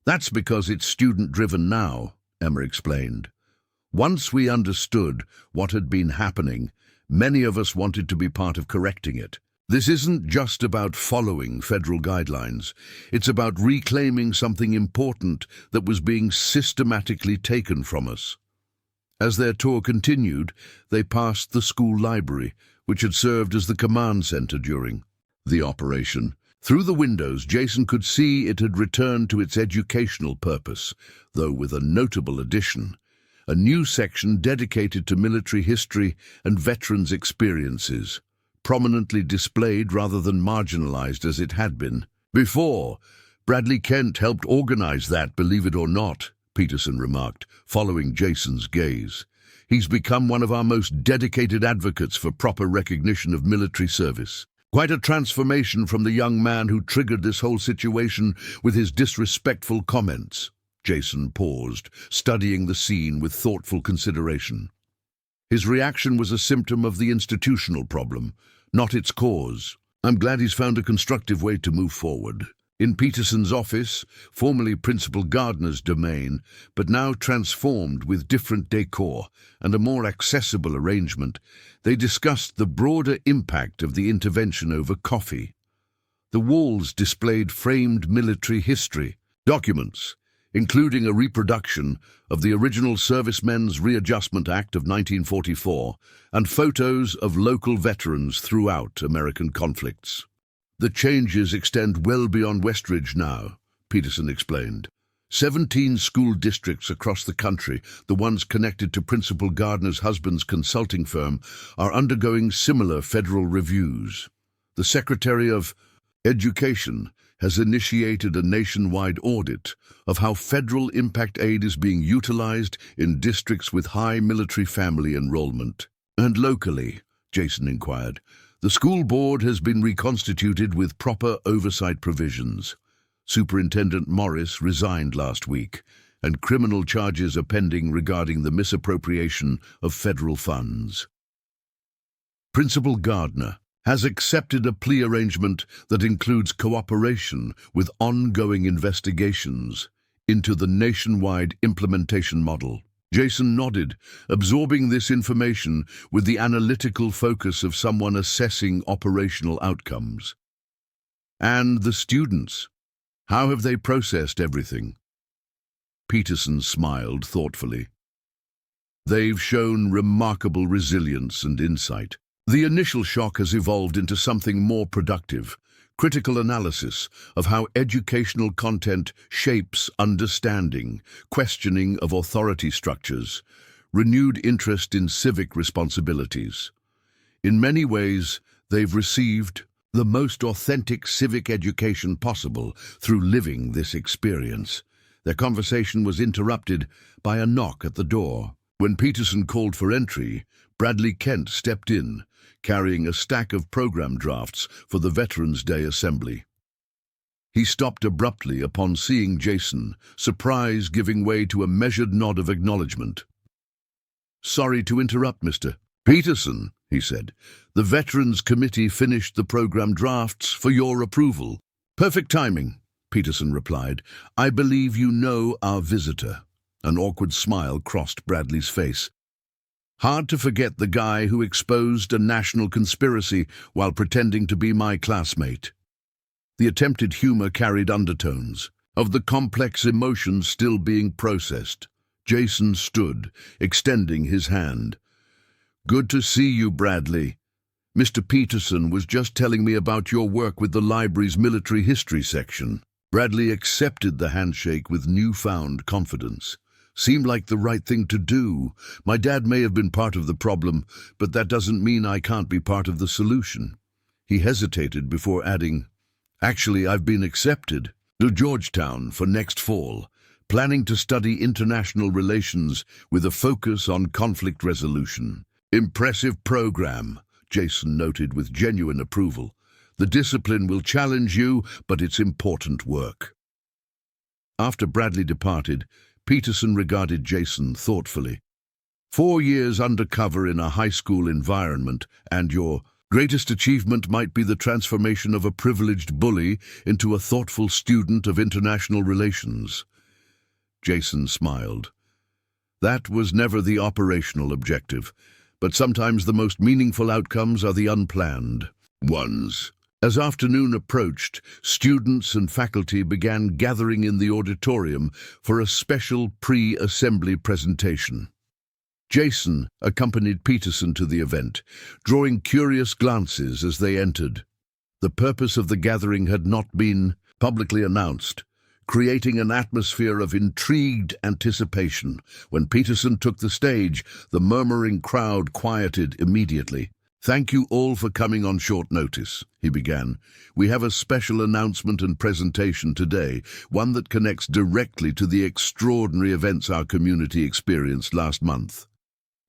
"That's because it's student-driven now," Emma explained. "Once we understood what had been happening, many of us wanted to be part of correcting it. This isn't just about following federal guidelines. It's about reclaiming something important that was being systematically taken from us." As their tour continued, they passed the school library, which had served as the command center during the operation. Through the windows, Jason could see it had returned to its educational purpose, though with a notable addition: a new section dedicated to military history and veterans' experiences, prominently displayed rather than marginalized as it had been before. "Bradley Kent helped organize that, believe it or not," Peterson remarked, following Jason's gaze. "He's become one of our most dedicated advocates for proper recognition of military service. Quite a transformation from the young man who triggered this whole situation with his disrespectful comments." Jason paused, studying the scene with thoughtful consideration. His reaction was a symptom of the institutional problem, not its cause. "I'm glad he's found a constructive way to move forward." In Peterson's office, formerly Principal Gardner's domain, but now transformed with different decor and a more accessible arrangement, they discussed the broader impact of the intervention over coffee. The walls displayed framed military history documents, including a reproduction of the original Servicemen's Readjustment Act of 1944 and photos of local veterans throughout American conflicts. "The changes extend well beyond Westridge now," Peterson explained. 17 school districts across the country, the ones connected to Principal Gardner's husband's consulting firm, are undergoing similar federal reviews. The Secretary of Education has initiated a nationwide audit of how federal impact aid is being utilized in districts with high military family enrollment. "And locally," Jason inquired, "the school board has been reconstituted with proper oversight provisions. Superintendent Morris resigned last week, and criminal charges are pending regarding the misappropriation of federal funds. Principal Gardner has accepted a plea arrangement that includes cooperation with ongoing investigations into the nationwide implementation model." Jason nodded, absorbing this information with the analytical focus of someone assessing operational outcomes. "And the students? How have they processed everything?" Peterson smiled thoughtfully. "They've shown remarkable resilience and insight. The initial shock has evolved into something more productive, critical analysis of how educational content shapes understanding, questioning of authority structures, renewed interest in civic responsibilities. In many ways, they've received the most authentic civic education possible through living this experience." Their conversation was interrupted by a knock at the door. When Peterson called for entry, Bradley Kent stepped in, carrying a stack of program drafts for the Veterans Day assembly. He stopped abruptly upon seeing Jason, surprise giving way to a measured nod of acknowledgement. "Sorry to interrupt, Mr. Peterson," he said. "The Veterans Committee finished the program drafts for your approval." "Perfect timing," Peterson replied. "I believe you know our visitor." An awkward smile crossed Bradley's face. "Hard to forget the guy who exposed a national conspiracy while pretending to be my classmate." The attempted humor carried undertones of the complex emotions still being processed. Jason stood, extending his hand. "Good to see you, Bradley. Mr. Peterson was just telling me about your work with the library's military history section." Bradley accepted the handshake with newfound confidence. "Seemed like the right thing to do. My dad may have been part of the problem, but that doesn't mean I can't be part of the solution." He hesitated before adding, "Actually, I've been accepted to Georgetown for next fall, planning to study international relations with a focus on conflict resolution." "Impressive program," Jason noted with genuine approval. "The discipline will challenge you, but it's important work." After Bradley departed, Peterson regarded Jason thoughtfully. 4 years undercover in a high school environment, and your greatest achievement might be the transformation of a privileged bully into a thoughtful student of international relations." Jason smiled. "That was never the operational objective, but sometimes the most meaningful outcomes are the unplanned ones." As afternoon approached, students and faculty began gathering in the auditorium for a special pre-assembly presentation. Jason accompanied Peterson to the event, drawing curious glances as they entered. The purpose of the gathering had not been publicly announced, creating an atmosphere of intrigued anticipation. When Peterson took the stage, the murmuring crowd quieted immediately. "Thank you all for coming on short notice," he began. "We have a special announcement and presentation today, one that connects directly to the extraordinary events our community experienced last month."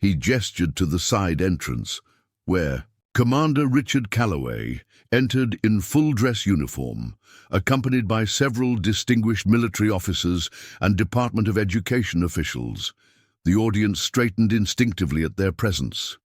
He gestured to the side entrance, where Commander Richard Calloway entered in full-dress uniform, accompanied by several distinguished military officers and Department of Education officials. The audience straightened instinctively at their presence.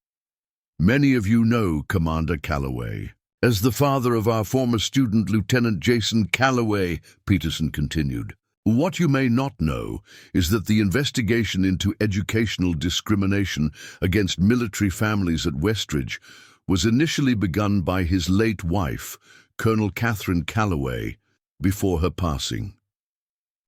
"Many of you know Commander Calloway as the father of our former student, Lieutenant Jason Calloway," Peterson continued. "What you may not know is that the investigation into educational discrimination against military families at Westridge was initially begun by his late wife, Colonel Catherine Calloway, before her passing."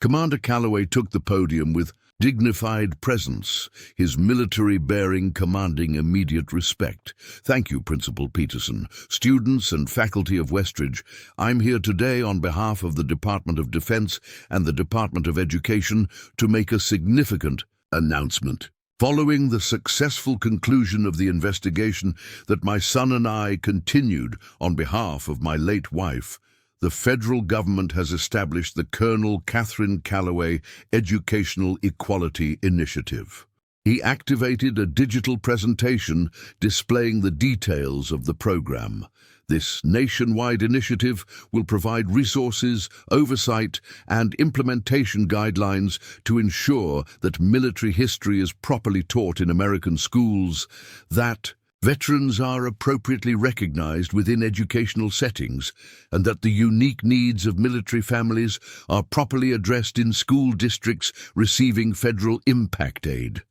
Commander Calloway took the podium with dignified presence, his military bearing commanding immediate respect. "Thank you, Principal Peterson, students and faculty of Westridge. I'm here today on behalf of the Department of Defense and the Department of Education to make a significant announcement. Following the successful conclusion of the investigation that my son and I continued on behalf of my late wife, the federal government has established the Colonel Catherine Calloway Educational Equality Initiative." He activated a digital presentation displaying the details of the program. This nationwide initiative will provide resources, oversight, and implementation guidelines to ensure that military history is properly taught in American schools, that veterans are appropriately recognized within educational settings, and that the unique needs of military families are properly addressed in school districts receiving federal impact aid.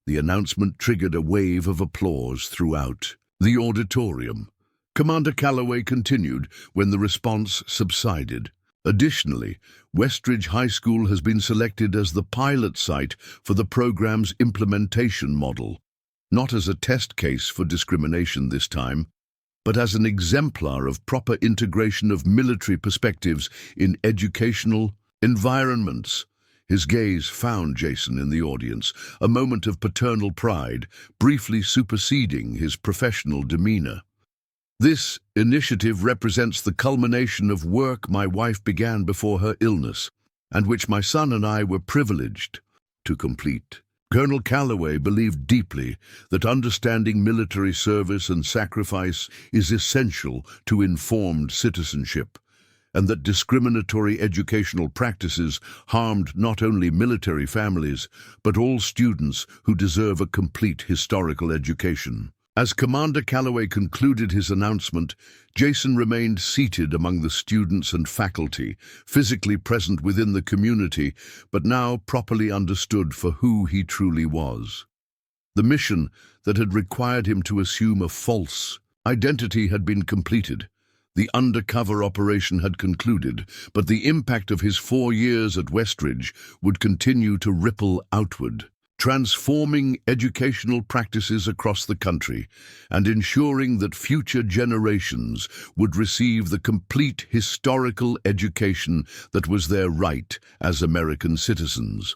The announcement triggered a wave of applause throughout the auditorium. Commander Calloway continued when the response subsided. Additionally, Westridge High School has been selected as the pilot site for the program's implementation model, not as a test case for discrimination this time, but as an exemplar of proper integration of military perspectives in educational environments. His gaze found Jason in the audience, a moment of paternal pride, briefly superseding his professional demeanor. "This initiative represents the culmination of work my wife began before her illness, and which my son and I were privileged to complete." Colonel Calloway believed deeply that understanding military service and sacrifice is essential to informed citizenship, and that discriminatory educational practices harmed not only military families, but all students who deserve a complete historical education. As Commander Calloway concluded his announcement, Jason remained seated among the students and faculty, physically present within the community, but now properly understood for who he truly was. The mission that had required him to assume a false identity had been completed. The undercover operation had concluded, but the impact of his 4 years at Westridge would continue to ripple outward, transforming educational practices across the country and ensuring that future generations would receive the complete historical education that was their right as American citizens.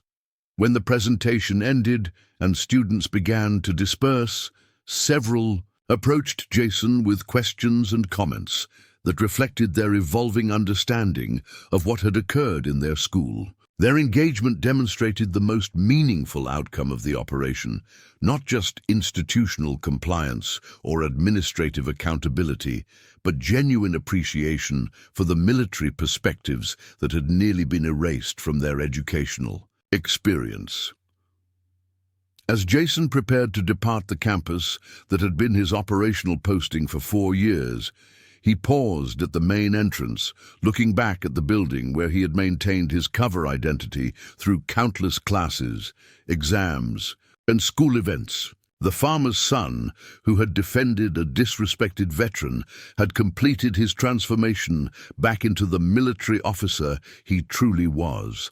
When the presentation ended and students began to disperse, several approached Jason with questions and comments that reflected their evolving understanding of what had occurred in their school. Their engagement demonstrated the most meaningful outcome of the operation, not just institutional compliance or administrative accountability, but genuine appreciation for the military perspectives that had nearly been erased from their educational experience. As Jason prepared to depart the campus that had been his operational posting for 4 years, he paused at the main entrance, looking back at the building where he had maintained his cover identity through countless classes, exams, and school events. The farmer's son, who had defended a disrespected veteran, had completed his transformation back into the military officer he truly was,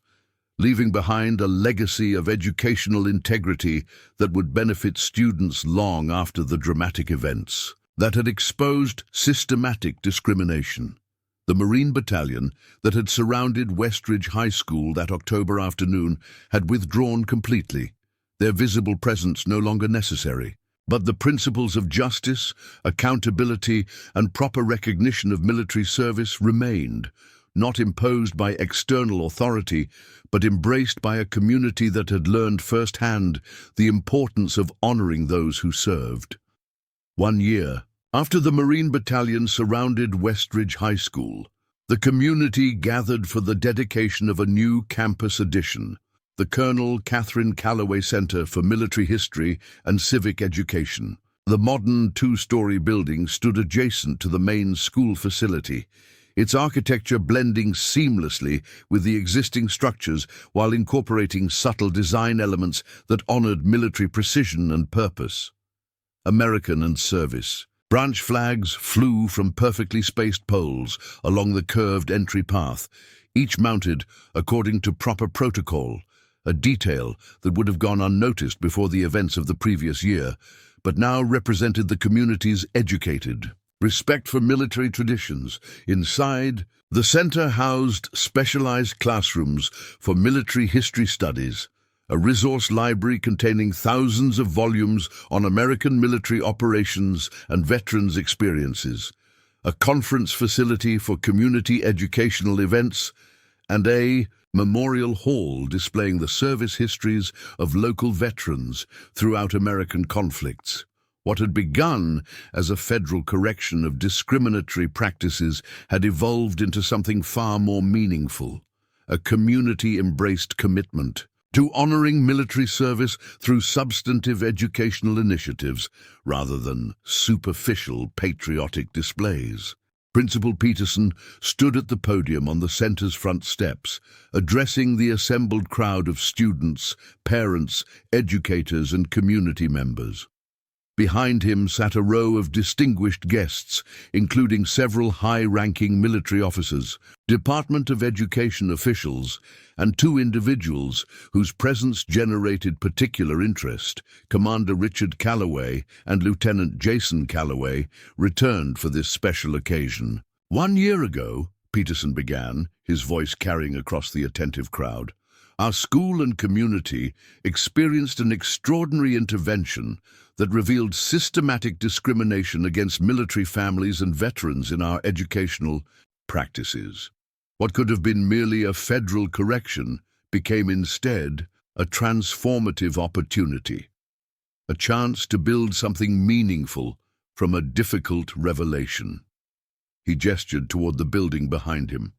leaving behind a legacy of educational integrity that would benefit students long after the dramatic events that had exposed systematic discrimination. The Marine Battalion that had surrounded Westridge High School that October afternoon had withdrawn completely, their visible presence no longer necessary. But the principles of justice, accountability, and proper recognition of military service remained, not imposed by external authority, but embraced by a community that had learned firsthand the importance of honoring those who served. 1 year after the Marine Battalion surrounded Westridge High School, the community gathered for the dedication of a new campus addition, the Colonel Catherine Calloway Center for Military History and Civic Education. The modern 2-story building stood adjacent to the main school facility, its architecture blending seamlessly with the existing structures while incorporating subtle design elements that honored military precision and purpose. American and service. Branch flags flew from perfectly spaced poles along the curved entry path, each mounted according to proper protocol, a detail that would have gone unnoticed before the events of the previous year, but now represented the community's educated respect for military traditions. Inside, the center housed specialized classrooms for military history studies, a resource library containing thousands of volumes on American military operations and veterans' experiences, a conference facility for community educational events, and a memorial hall displaying the service histories of local veterans throughout American conflicts. What had begun as a federal correction of discriminatory practices had evolved into something far more meaningful, a community-embraced commitment to honoring military service through substantive educational initiatives rather than superficial patriotic displays. Principal Peterson stood at the podium on the center's front steps, addressing the assembled crowd of students, parents, educators, and community members. Behind him sat a row of distinguished guests, including several high-ranking military officers, Department of Education officials, and 2 individuals whose presence generated particular interest. Commander Richard Calloway and Lieutenant Jason Calloway returned for this special occasion. 1 year ago, Peterson began, his voice carrying across the attentive crowd, our school and community experienced an extraordinary intervention that revealed systematic discrimination against military families and veterans in our educational practices. What could have been merely a federal correction became instead a transformative opportunity, a chance to build something meaningful from a difficult revelation. He gestured toward the building behind him.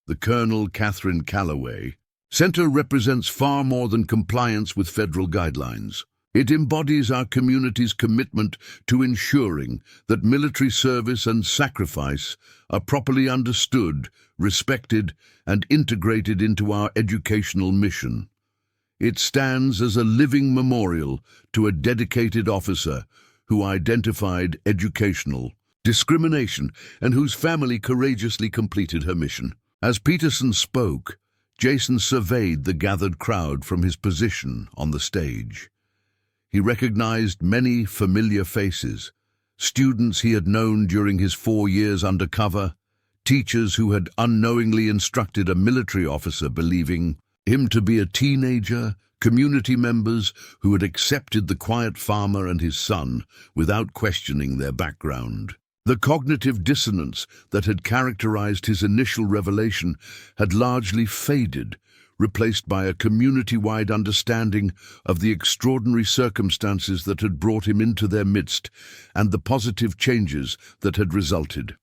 The Colonel Catherine Calloway Center represents far more than compliance with federal guidelines. It embodies our community's commitment to ensuring that military service and sacrifice are properly understood, respected, and integrated into our educational mission. It stands as a living memorial to a dedicated officer who identified educational discrimination and whose family courageously completed her mission. As Peterson spoke, Jason surveyed the gathered crowd from his position on the stage. He recognized many familiar faces, students he had known during his 4 years undercover, teachers who had unknowingly instructed a military officer believing him to be a teenager, community members who had accepted the quiet farmer and his son without questioning their background. The cognitive dissonance that had characterized his initial revelation had largely faded, replaced by a community-wide understanding of the extraordinary circumstances that had brought him into their midst and the positive changes that had resulted.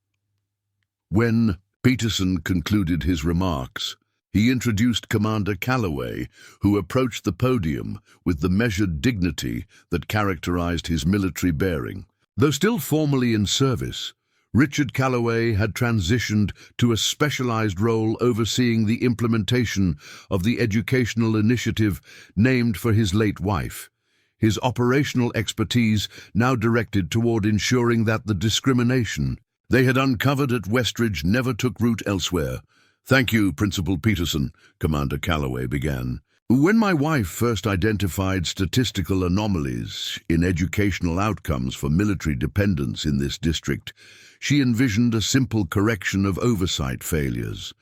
When Peterson concluded his remarks, he introduced Commander Calloway, who approached the podium with the measured dignity that characterized his military bearing. Though still formally in service, Richard Calloway had transitioned to a specialized role overseeing the implementation of the educational initiative named for his late wife, his operational expertise now directed toward ensuring that the discrimination they had uncovered at Westridge never took root elsewhere. "Thank you, Principal Peterson," Commander Calloway began. "When my wife first identified statistical anomalies in educational outcomes for military dependents in this district, she envisioned a simple correction of oversight failures.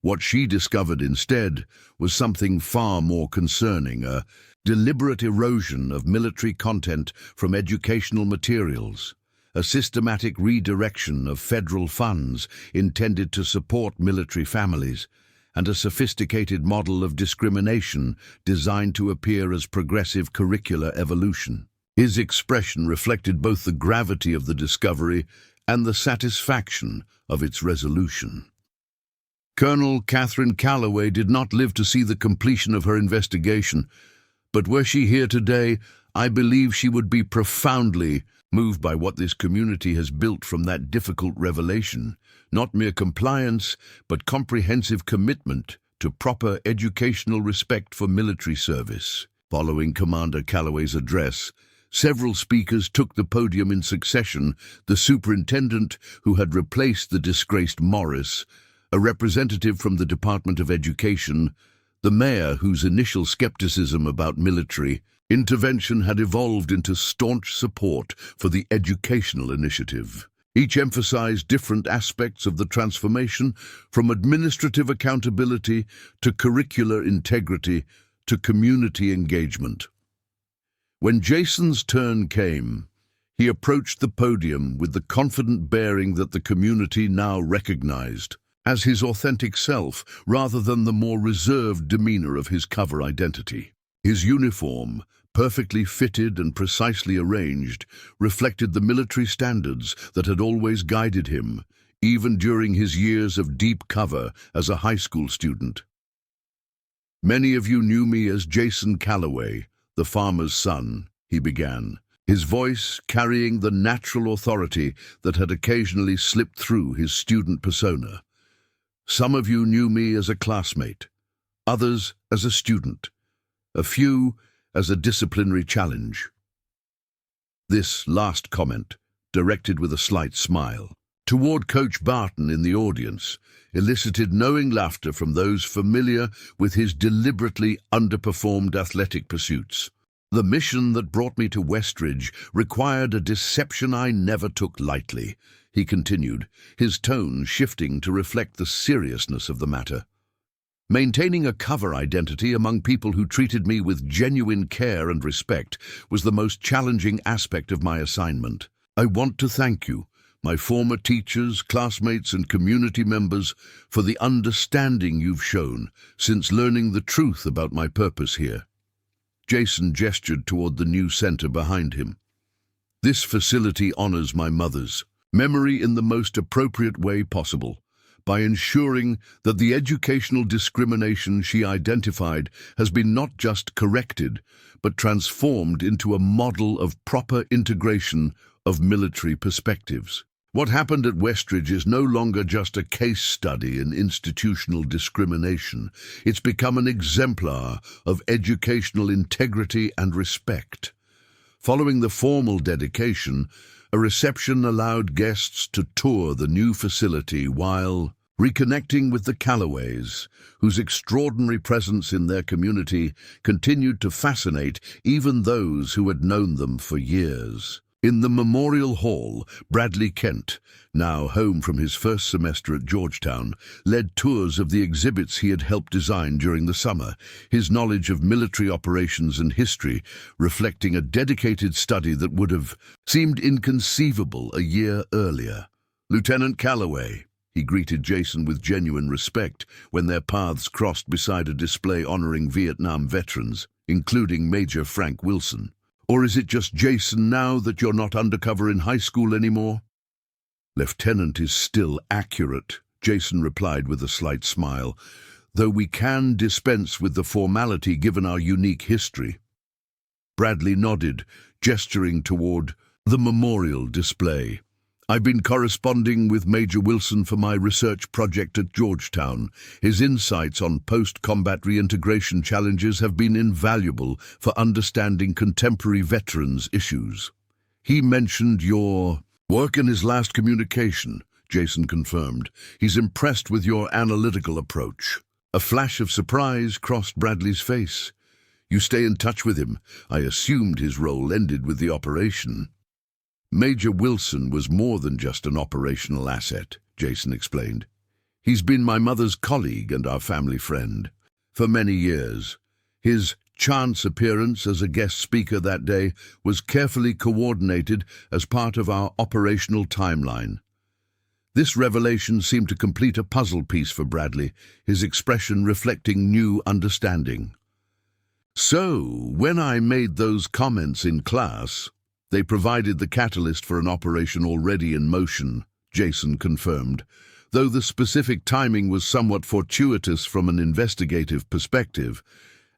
What she discovered instead was something far more concerning, a deliberate erosion of military content from educational materials, a systematic redirection of federal funds intended to support military families, and a sophisticated model of discrimination designed to appear as progressive curricular evolution." His expression reflected both the gravity of the discovery and the satisfaction of its resolution. Colonel Catherine Calloway did not live to see the completion of her investigation, but were she here today, I believe she would be profoundly moved by what this community has built from that difficult revelation. Not mere compliance, but comprehensive commitment to proper educational respect for military service. Following Commander Calloway's address, several speakers took the podium in succession: the superintendent who had replaced the disgraced Morris, a representative from the Department of Education, the mayor whose initial skepticism about military intervention had evolved into staunch support for the educational initiative. Each emphasized different aspects of the transformation, from administrative accountability to curricular integrity to community engagement. When Jason's turn came, he approached the podium with the confident bearing that the community now recognized as his authentic self, rather than the more reserved demeanor of his cover identity. His uniform, perfectly fitted and precisely arranged, reflected the military standards that had always guided him, even during his years of deep cover as a high school student. "Many of you knew me as Jason Calloway, the farmer's son," he began, his voice carrying the natural authority that had occasionally slipped through his student persona. "Some of you knew me as a classmate, others as a student, a few as a disciplinary challenge." This last comment, directed with a slight smile toward Coach Barton in the audience, elicited knowing laughter from those familiar with his deliberately underperformed athletic pursuits. "The mission that brought me to Westridge required a deception I never took lightly," he continued, his tone shifting to reflect the seriousness of the matter. "Maintaining a cover identity among people who treated me with genuine care and respect was the most challenging aspect of my assignment. I want to thank you my former teachers, classmates, and community members for the understanding you've shown since learning the truth about my purpose here." Jason gestured toward the new center behind him. "This facility honors my mother's memory in the most appropriate way possible, by ensuring that the educational discrimination she identified has been not just corrected, but transformed into a model of proper integration of military perspectives. What happened at Westridge is no longer just a case study in institutional discrimination. It's become an exemplar of educational integrity and respect." Following the formal dedication, a reception allowed guests to tour the new facility while reconnecting with the Calloways, whose extraordinary presence in their community continued to fascinate even those who had known them for years. In the Memorial Hall, Bradley Kent, now home from his first semester at Georgetown, led tours of the exhibits he had helped design during the summer, his knowledge of military operations and history reflecting a dedicated study that would have seemed inconceivable a year earlier. "Lieutenant Calloway," he greeted Jason with genuine respect when their paths crossed beside a display honoring Vietnam veterans, including Major Frank Wilson. "Or is it just Jason now that you're not undercover in high school anymore?" "Lieutenant is still accurate," Jason replied with a slight smile, "though we can dispense with the formality given our unique history." Bradley nodded, gesturing toward the memorial display. "I've been corresponding with Major Wilson for my research project at Georgetown. His insights on post-combat reintegration challenges have been invaluable for understanding contemporary veterans' issues." "He mentioned your work in his last communication," Jason confirmed. "He's impressed with your analytical approach." A flash of surprise crossed Bradley's face. "You stay in touch with him? I assumed his role ended with the operation." "Major Wilson was more than just an operational asset," Jason explained. "He's been my mother's colleague and our family friend for many years. His chance appearance as a guest speaker that day was carefully coordinated as part of our operational timeline." This revelation seemed to complete a puzzle piece for Bradley, his expression reflecting new understanding. "So, when I made those comments in class, they provided the catalyst for an operation already in motion," Jason confirmed, though the specific timing was somewhat fortuitous from an investigative perspective.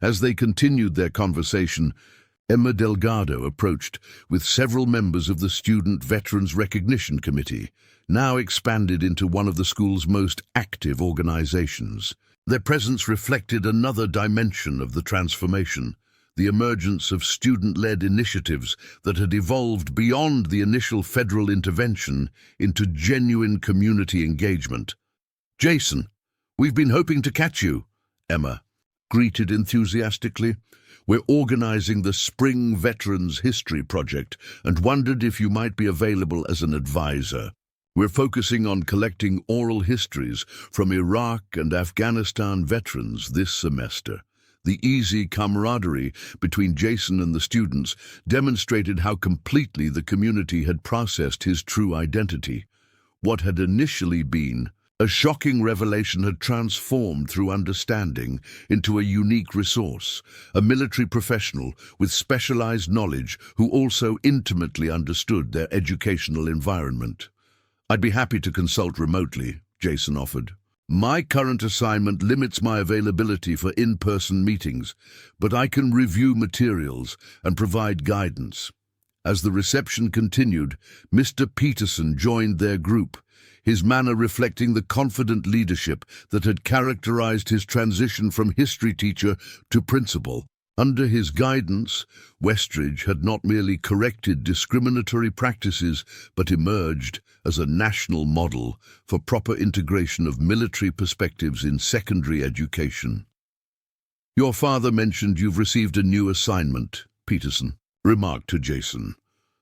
As they continued their conversation, Emma Delgado approached with several members of the Student Veterans Recognition Committee, now expanded into one of the school's most active organizations. Their presence reflected another dimension of the transformation, the emergence of student-led initiatives that had evolved beyond the initial federal intervention into genuine community engagement. "Jason, we've been hoping to catch you," Emma greeted enthusiastically. "We're organizing the Spring Veterans History Project and wondered if you might be available as an advisor. We're focusing on collecting oral histories from Iraq and Afghanistan veterans this semester." The easy camaraderie between Jason and the students demonstrated how completely the community had processed his true identity. What had initially been a shocking revelation had transformed through understanding into a unique resource, a military professional with specialized knowledge who also intimately understood their educational environment. "I'd be happy to consult remotely," Jason offered. "My current assignment limits my availability for in-person meetings, but I can review materials and provide guidance." As the reception continued, Mr. Peterson joined their group, his manner reflecting the confident leadership that had characterized his transition from history teacher to principal. Under his guidance, Westridge had not merely corrected discriminatory practices, but emerged as a national model for proper integration of military perspectives in secondary education. "Your father mentioned you've received a new assignment," Peterson remarked to Jason.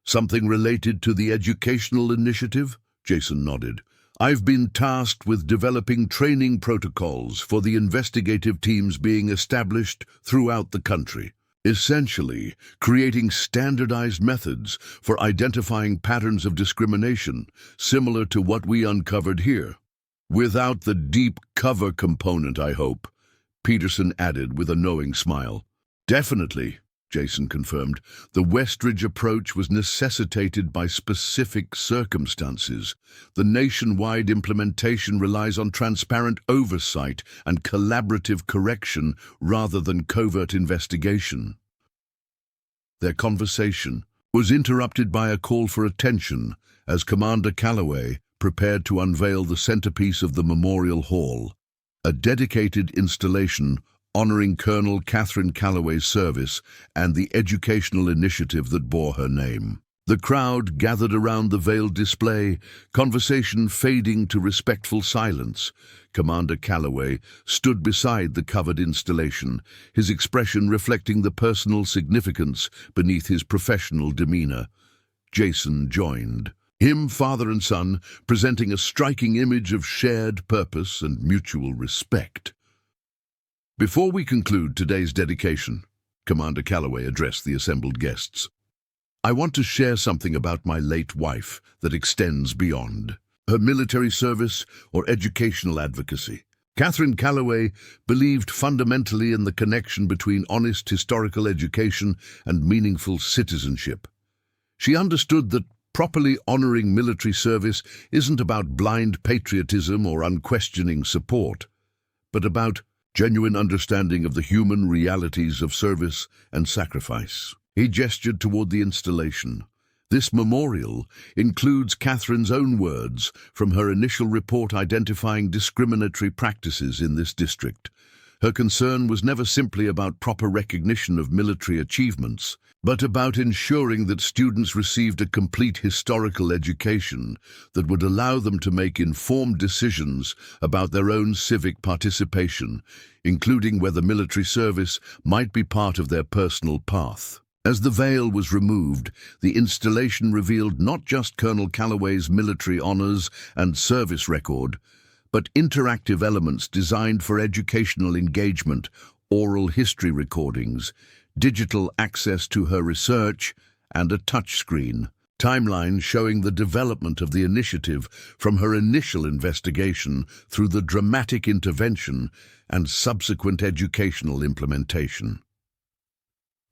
"Something related to the educational initiative?" Jason nodded. "I've been tasked with developing training protocols for the investigative teams being established throughout the country. essentially creating standardized methods for identifying patterns of discrimination, similar to what we uncovered here. Without the deep cover component, I hope, Peterson added with a knowing smile. Definitely, Jason confirmed. The Westridge approach was necessitated by specific circumstances. The nationwide implementation relies on transparent oversight and collaborative correction rather than covert investigation. Their conversation was interrupted by a call for attention as Commander Calloway prepared to unveil the centerpiece of the Memorial Hall, a dedicated installation honoring Colonel Catherine Calloway's service and the educational initiative that bore her name. The crowd gathered around the veiled display, conversation fading to respectful silence. Commander Calloway stood beside the covered installation, his expression reflecting the personal significance beneath his professional demeanor. Jason joined, him, father and son, presenting a striking image of shared purpose and mutual respect. Before we conclude today's dedication, Commander Calloway addressed the assembled guests. I want to share something about my late wife that extends beyond her military service or educational advocacy. Catherine Calloway believed fundamentally in the connection between honest historical education and meaningful citizenship. She understood that properly honoring military service isn't about blind patriotism or unquestioning support, but about genuine understanding of the human realities of service and sacrifice. He gestured toward the installation. This memorial includes Catherine's own words from her initial report identifying discriminatory practices in this district. Her concern was never simply about proper recognition of military achievements, but about ensuring that students received a complete historical education that would allow them to make informed decisions about their own civic participation, including whether military service might be part of their personal path. As the veil was removed, the installation revealed not just Colonel Calloway's military honors and service record, but interactive elements designed for educational engagement, oral history recordings, digital access to her research, and a touchscreen timeline showing the development of the initiative from her initial investigation through the dramatic intervention and subsequent educational implementation.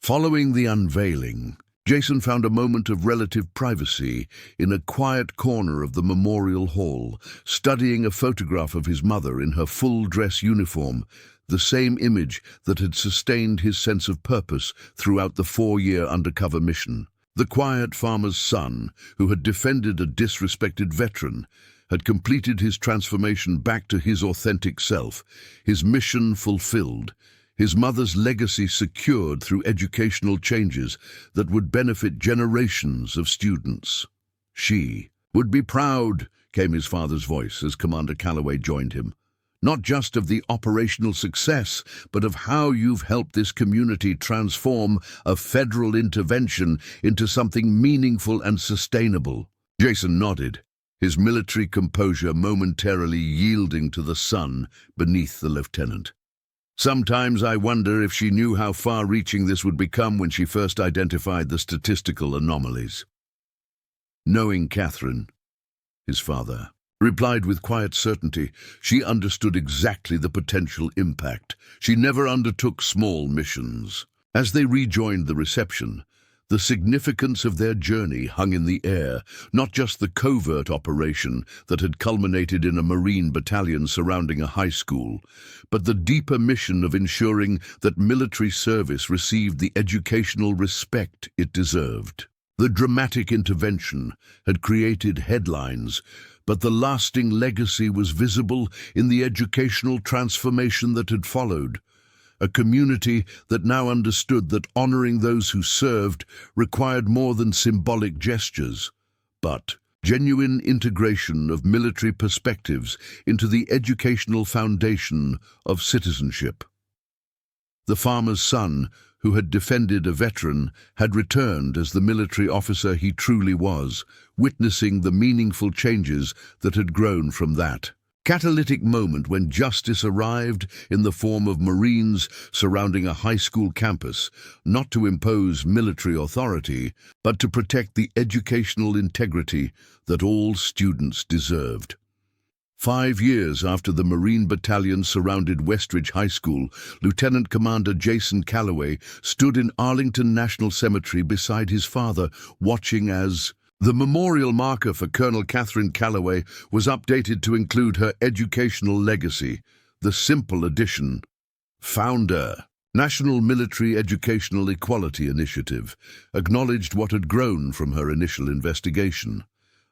Following the unveiling, Jason found a moment of relative privacy in a quiet corner of the Memorial Hall, studying a photograph of his mother in her full-dress uniform, the same image that had sustained his sense of purpose throughout the 4-year undercover mission. The quiet farmer's son, who had defended a disrespected veteran, had completed his transformation back to his authentic self, his mission fulfilled, his mother's legacy secured through educational changes that would benefit generations of students. She would be proud, came his father's voice as Commander Calloway joined him. Not just of the operational success, but of how you've helped this community transform a federal intervention into something meaningful and sustainable. Jason nodded, his military composure momentarily yielding to the sun beneath the lieutenant. Sometimes I wonder if she knew how far-reaching this would become when she first identified the statistical anomalies. Knowing Catherine, his father replied with quiet certainty, she understood exactly the potential impact. She never undertook small missions. As they rejoined the reception, the significance of their journey hung in the air, not just the covert operation that had culminated in a Marine battalion surrounding a high school, but the deeper mission of ensuring that military service received the educational respect it deserved. The dramatic intervention had created headlines, but the lasting legacy was visible in the educational transformation that had followed. A community that now understood that honoring those who served required more than symbolic gestures, but genuine integration of military perspectives into the educational foundation of citizenship. The farmer's son, who had defended a veteran, had returned as the military officer he truly was, witnessing the meaningful changes that had grown from that. catalytic moment when justice arrived in the form of Marines surrounding a high school campus, not to impose military authority, but to protect the educational integrity that all students deserved. 5 years after the Marine Battalion surrounded Westridge High School, Lieutenant Commander Jason Calloway stood in Arlington National Cemetery beside his father, watching as the memorial marker for Colonel Catherine Calloway was updated to include her educational legacy. The simple addition, Founder, National Military Educational Equality Initiative, acknowledged what had grown from her initial investigation.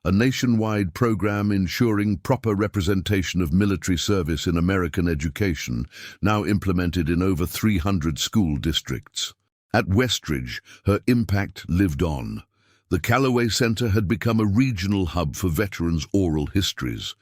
A nationwide program ensuring proper representation of military service in American education, now implemented in over 300 school districts. At Westridge, her impact lived on. The Calloway Center had become a regional hub for veterans' oral histories.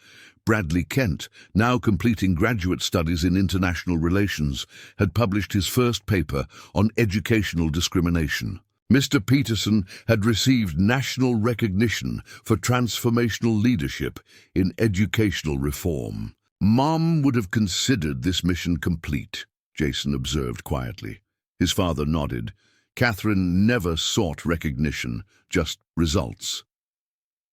Bradley Kent, now completing graduate studies in international relations, had published his first paper on educational discrimination. Mr. Peterson had received national recognition for transformational leadership in educational reform. Mom would have considered this mission complete, Jason observed quietly. His father nodded. Catherine never sought recognition, just results.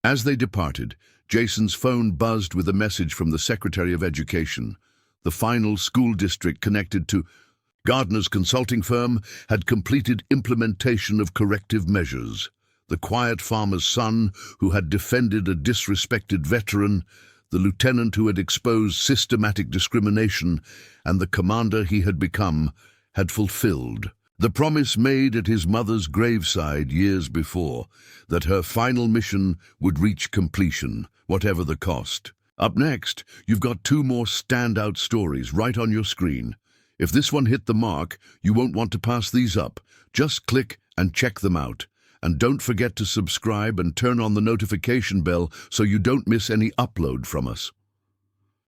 As they departed, Jason's phone buzzed with a message from the Secretary of Education. The final school district connected to Gardner's consulting firm had completed implementation of corrective measures. The quiet farmer's son who had defended a disrespected veteran, the lieutenant who had exposed systematic discrimination, and the commander he had become, had fulfilled the promise made at his mother's graveside years before, that her final mission would reach completion, whatever the cost. Up next, you've got 2 more standout stories right on your screen. If this one hit the mark, you won't want to pass these up. Just click and check them out. And don't forget to subscribe and turn on the notification bell so you don't miss any upload from us.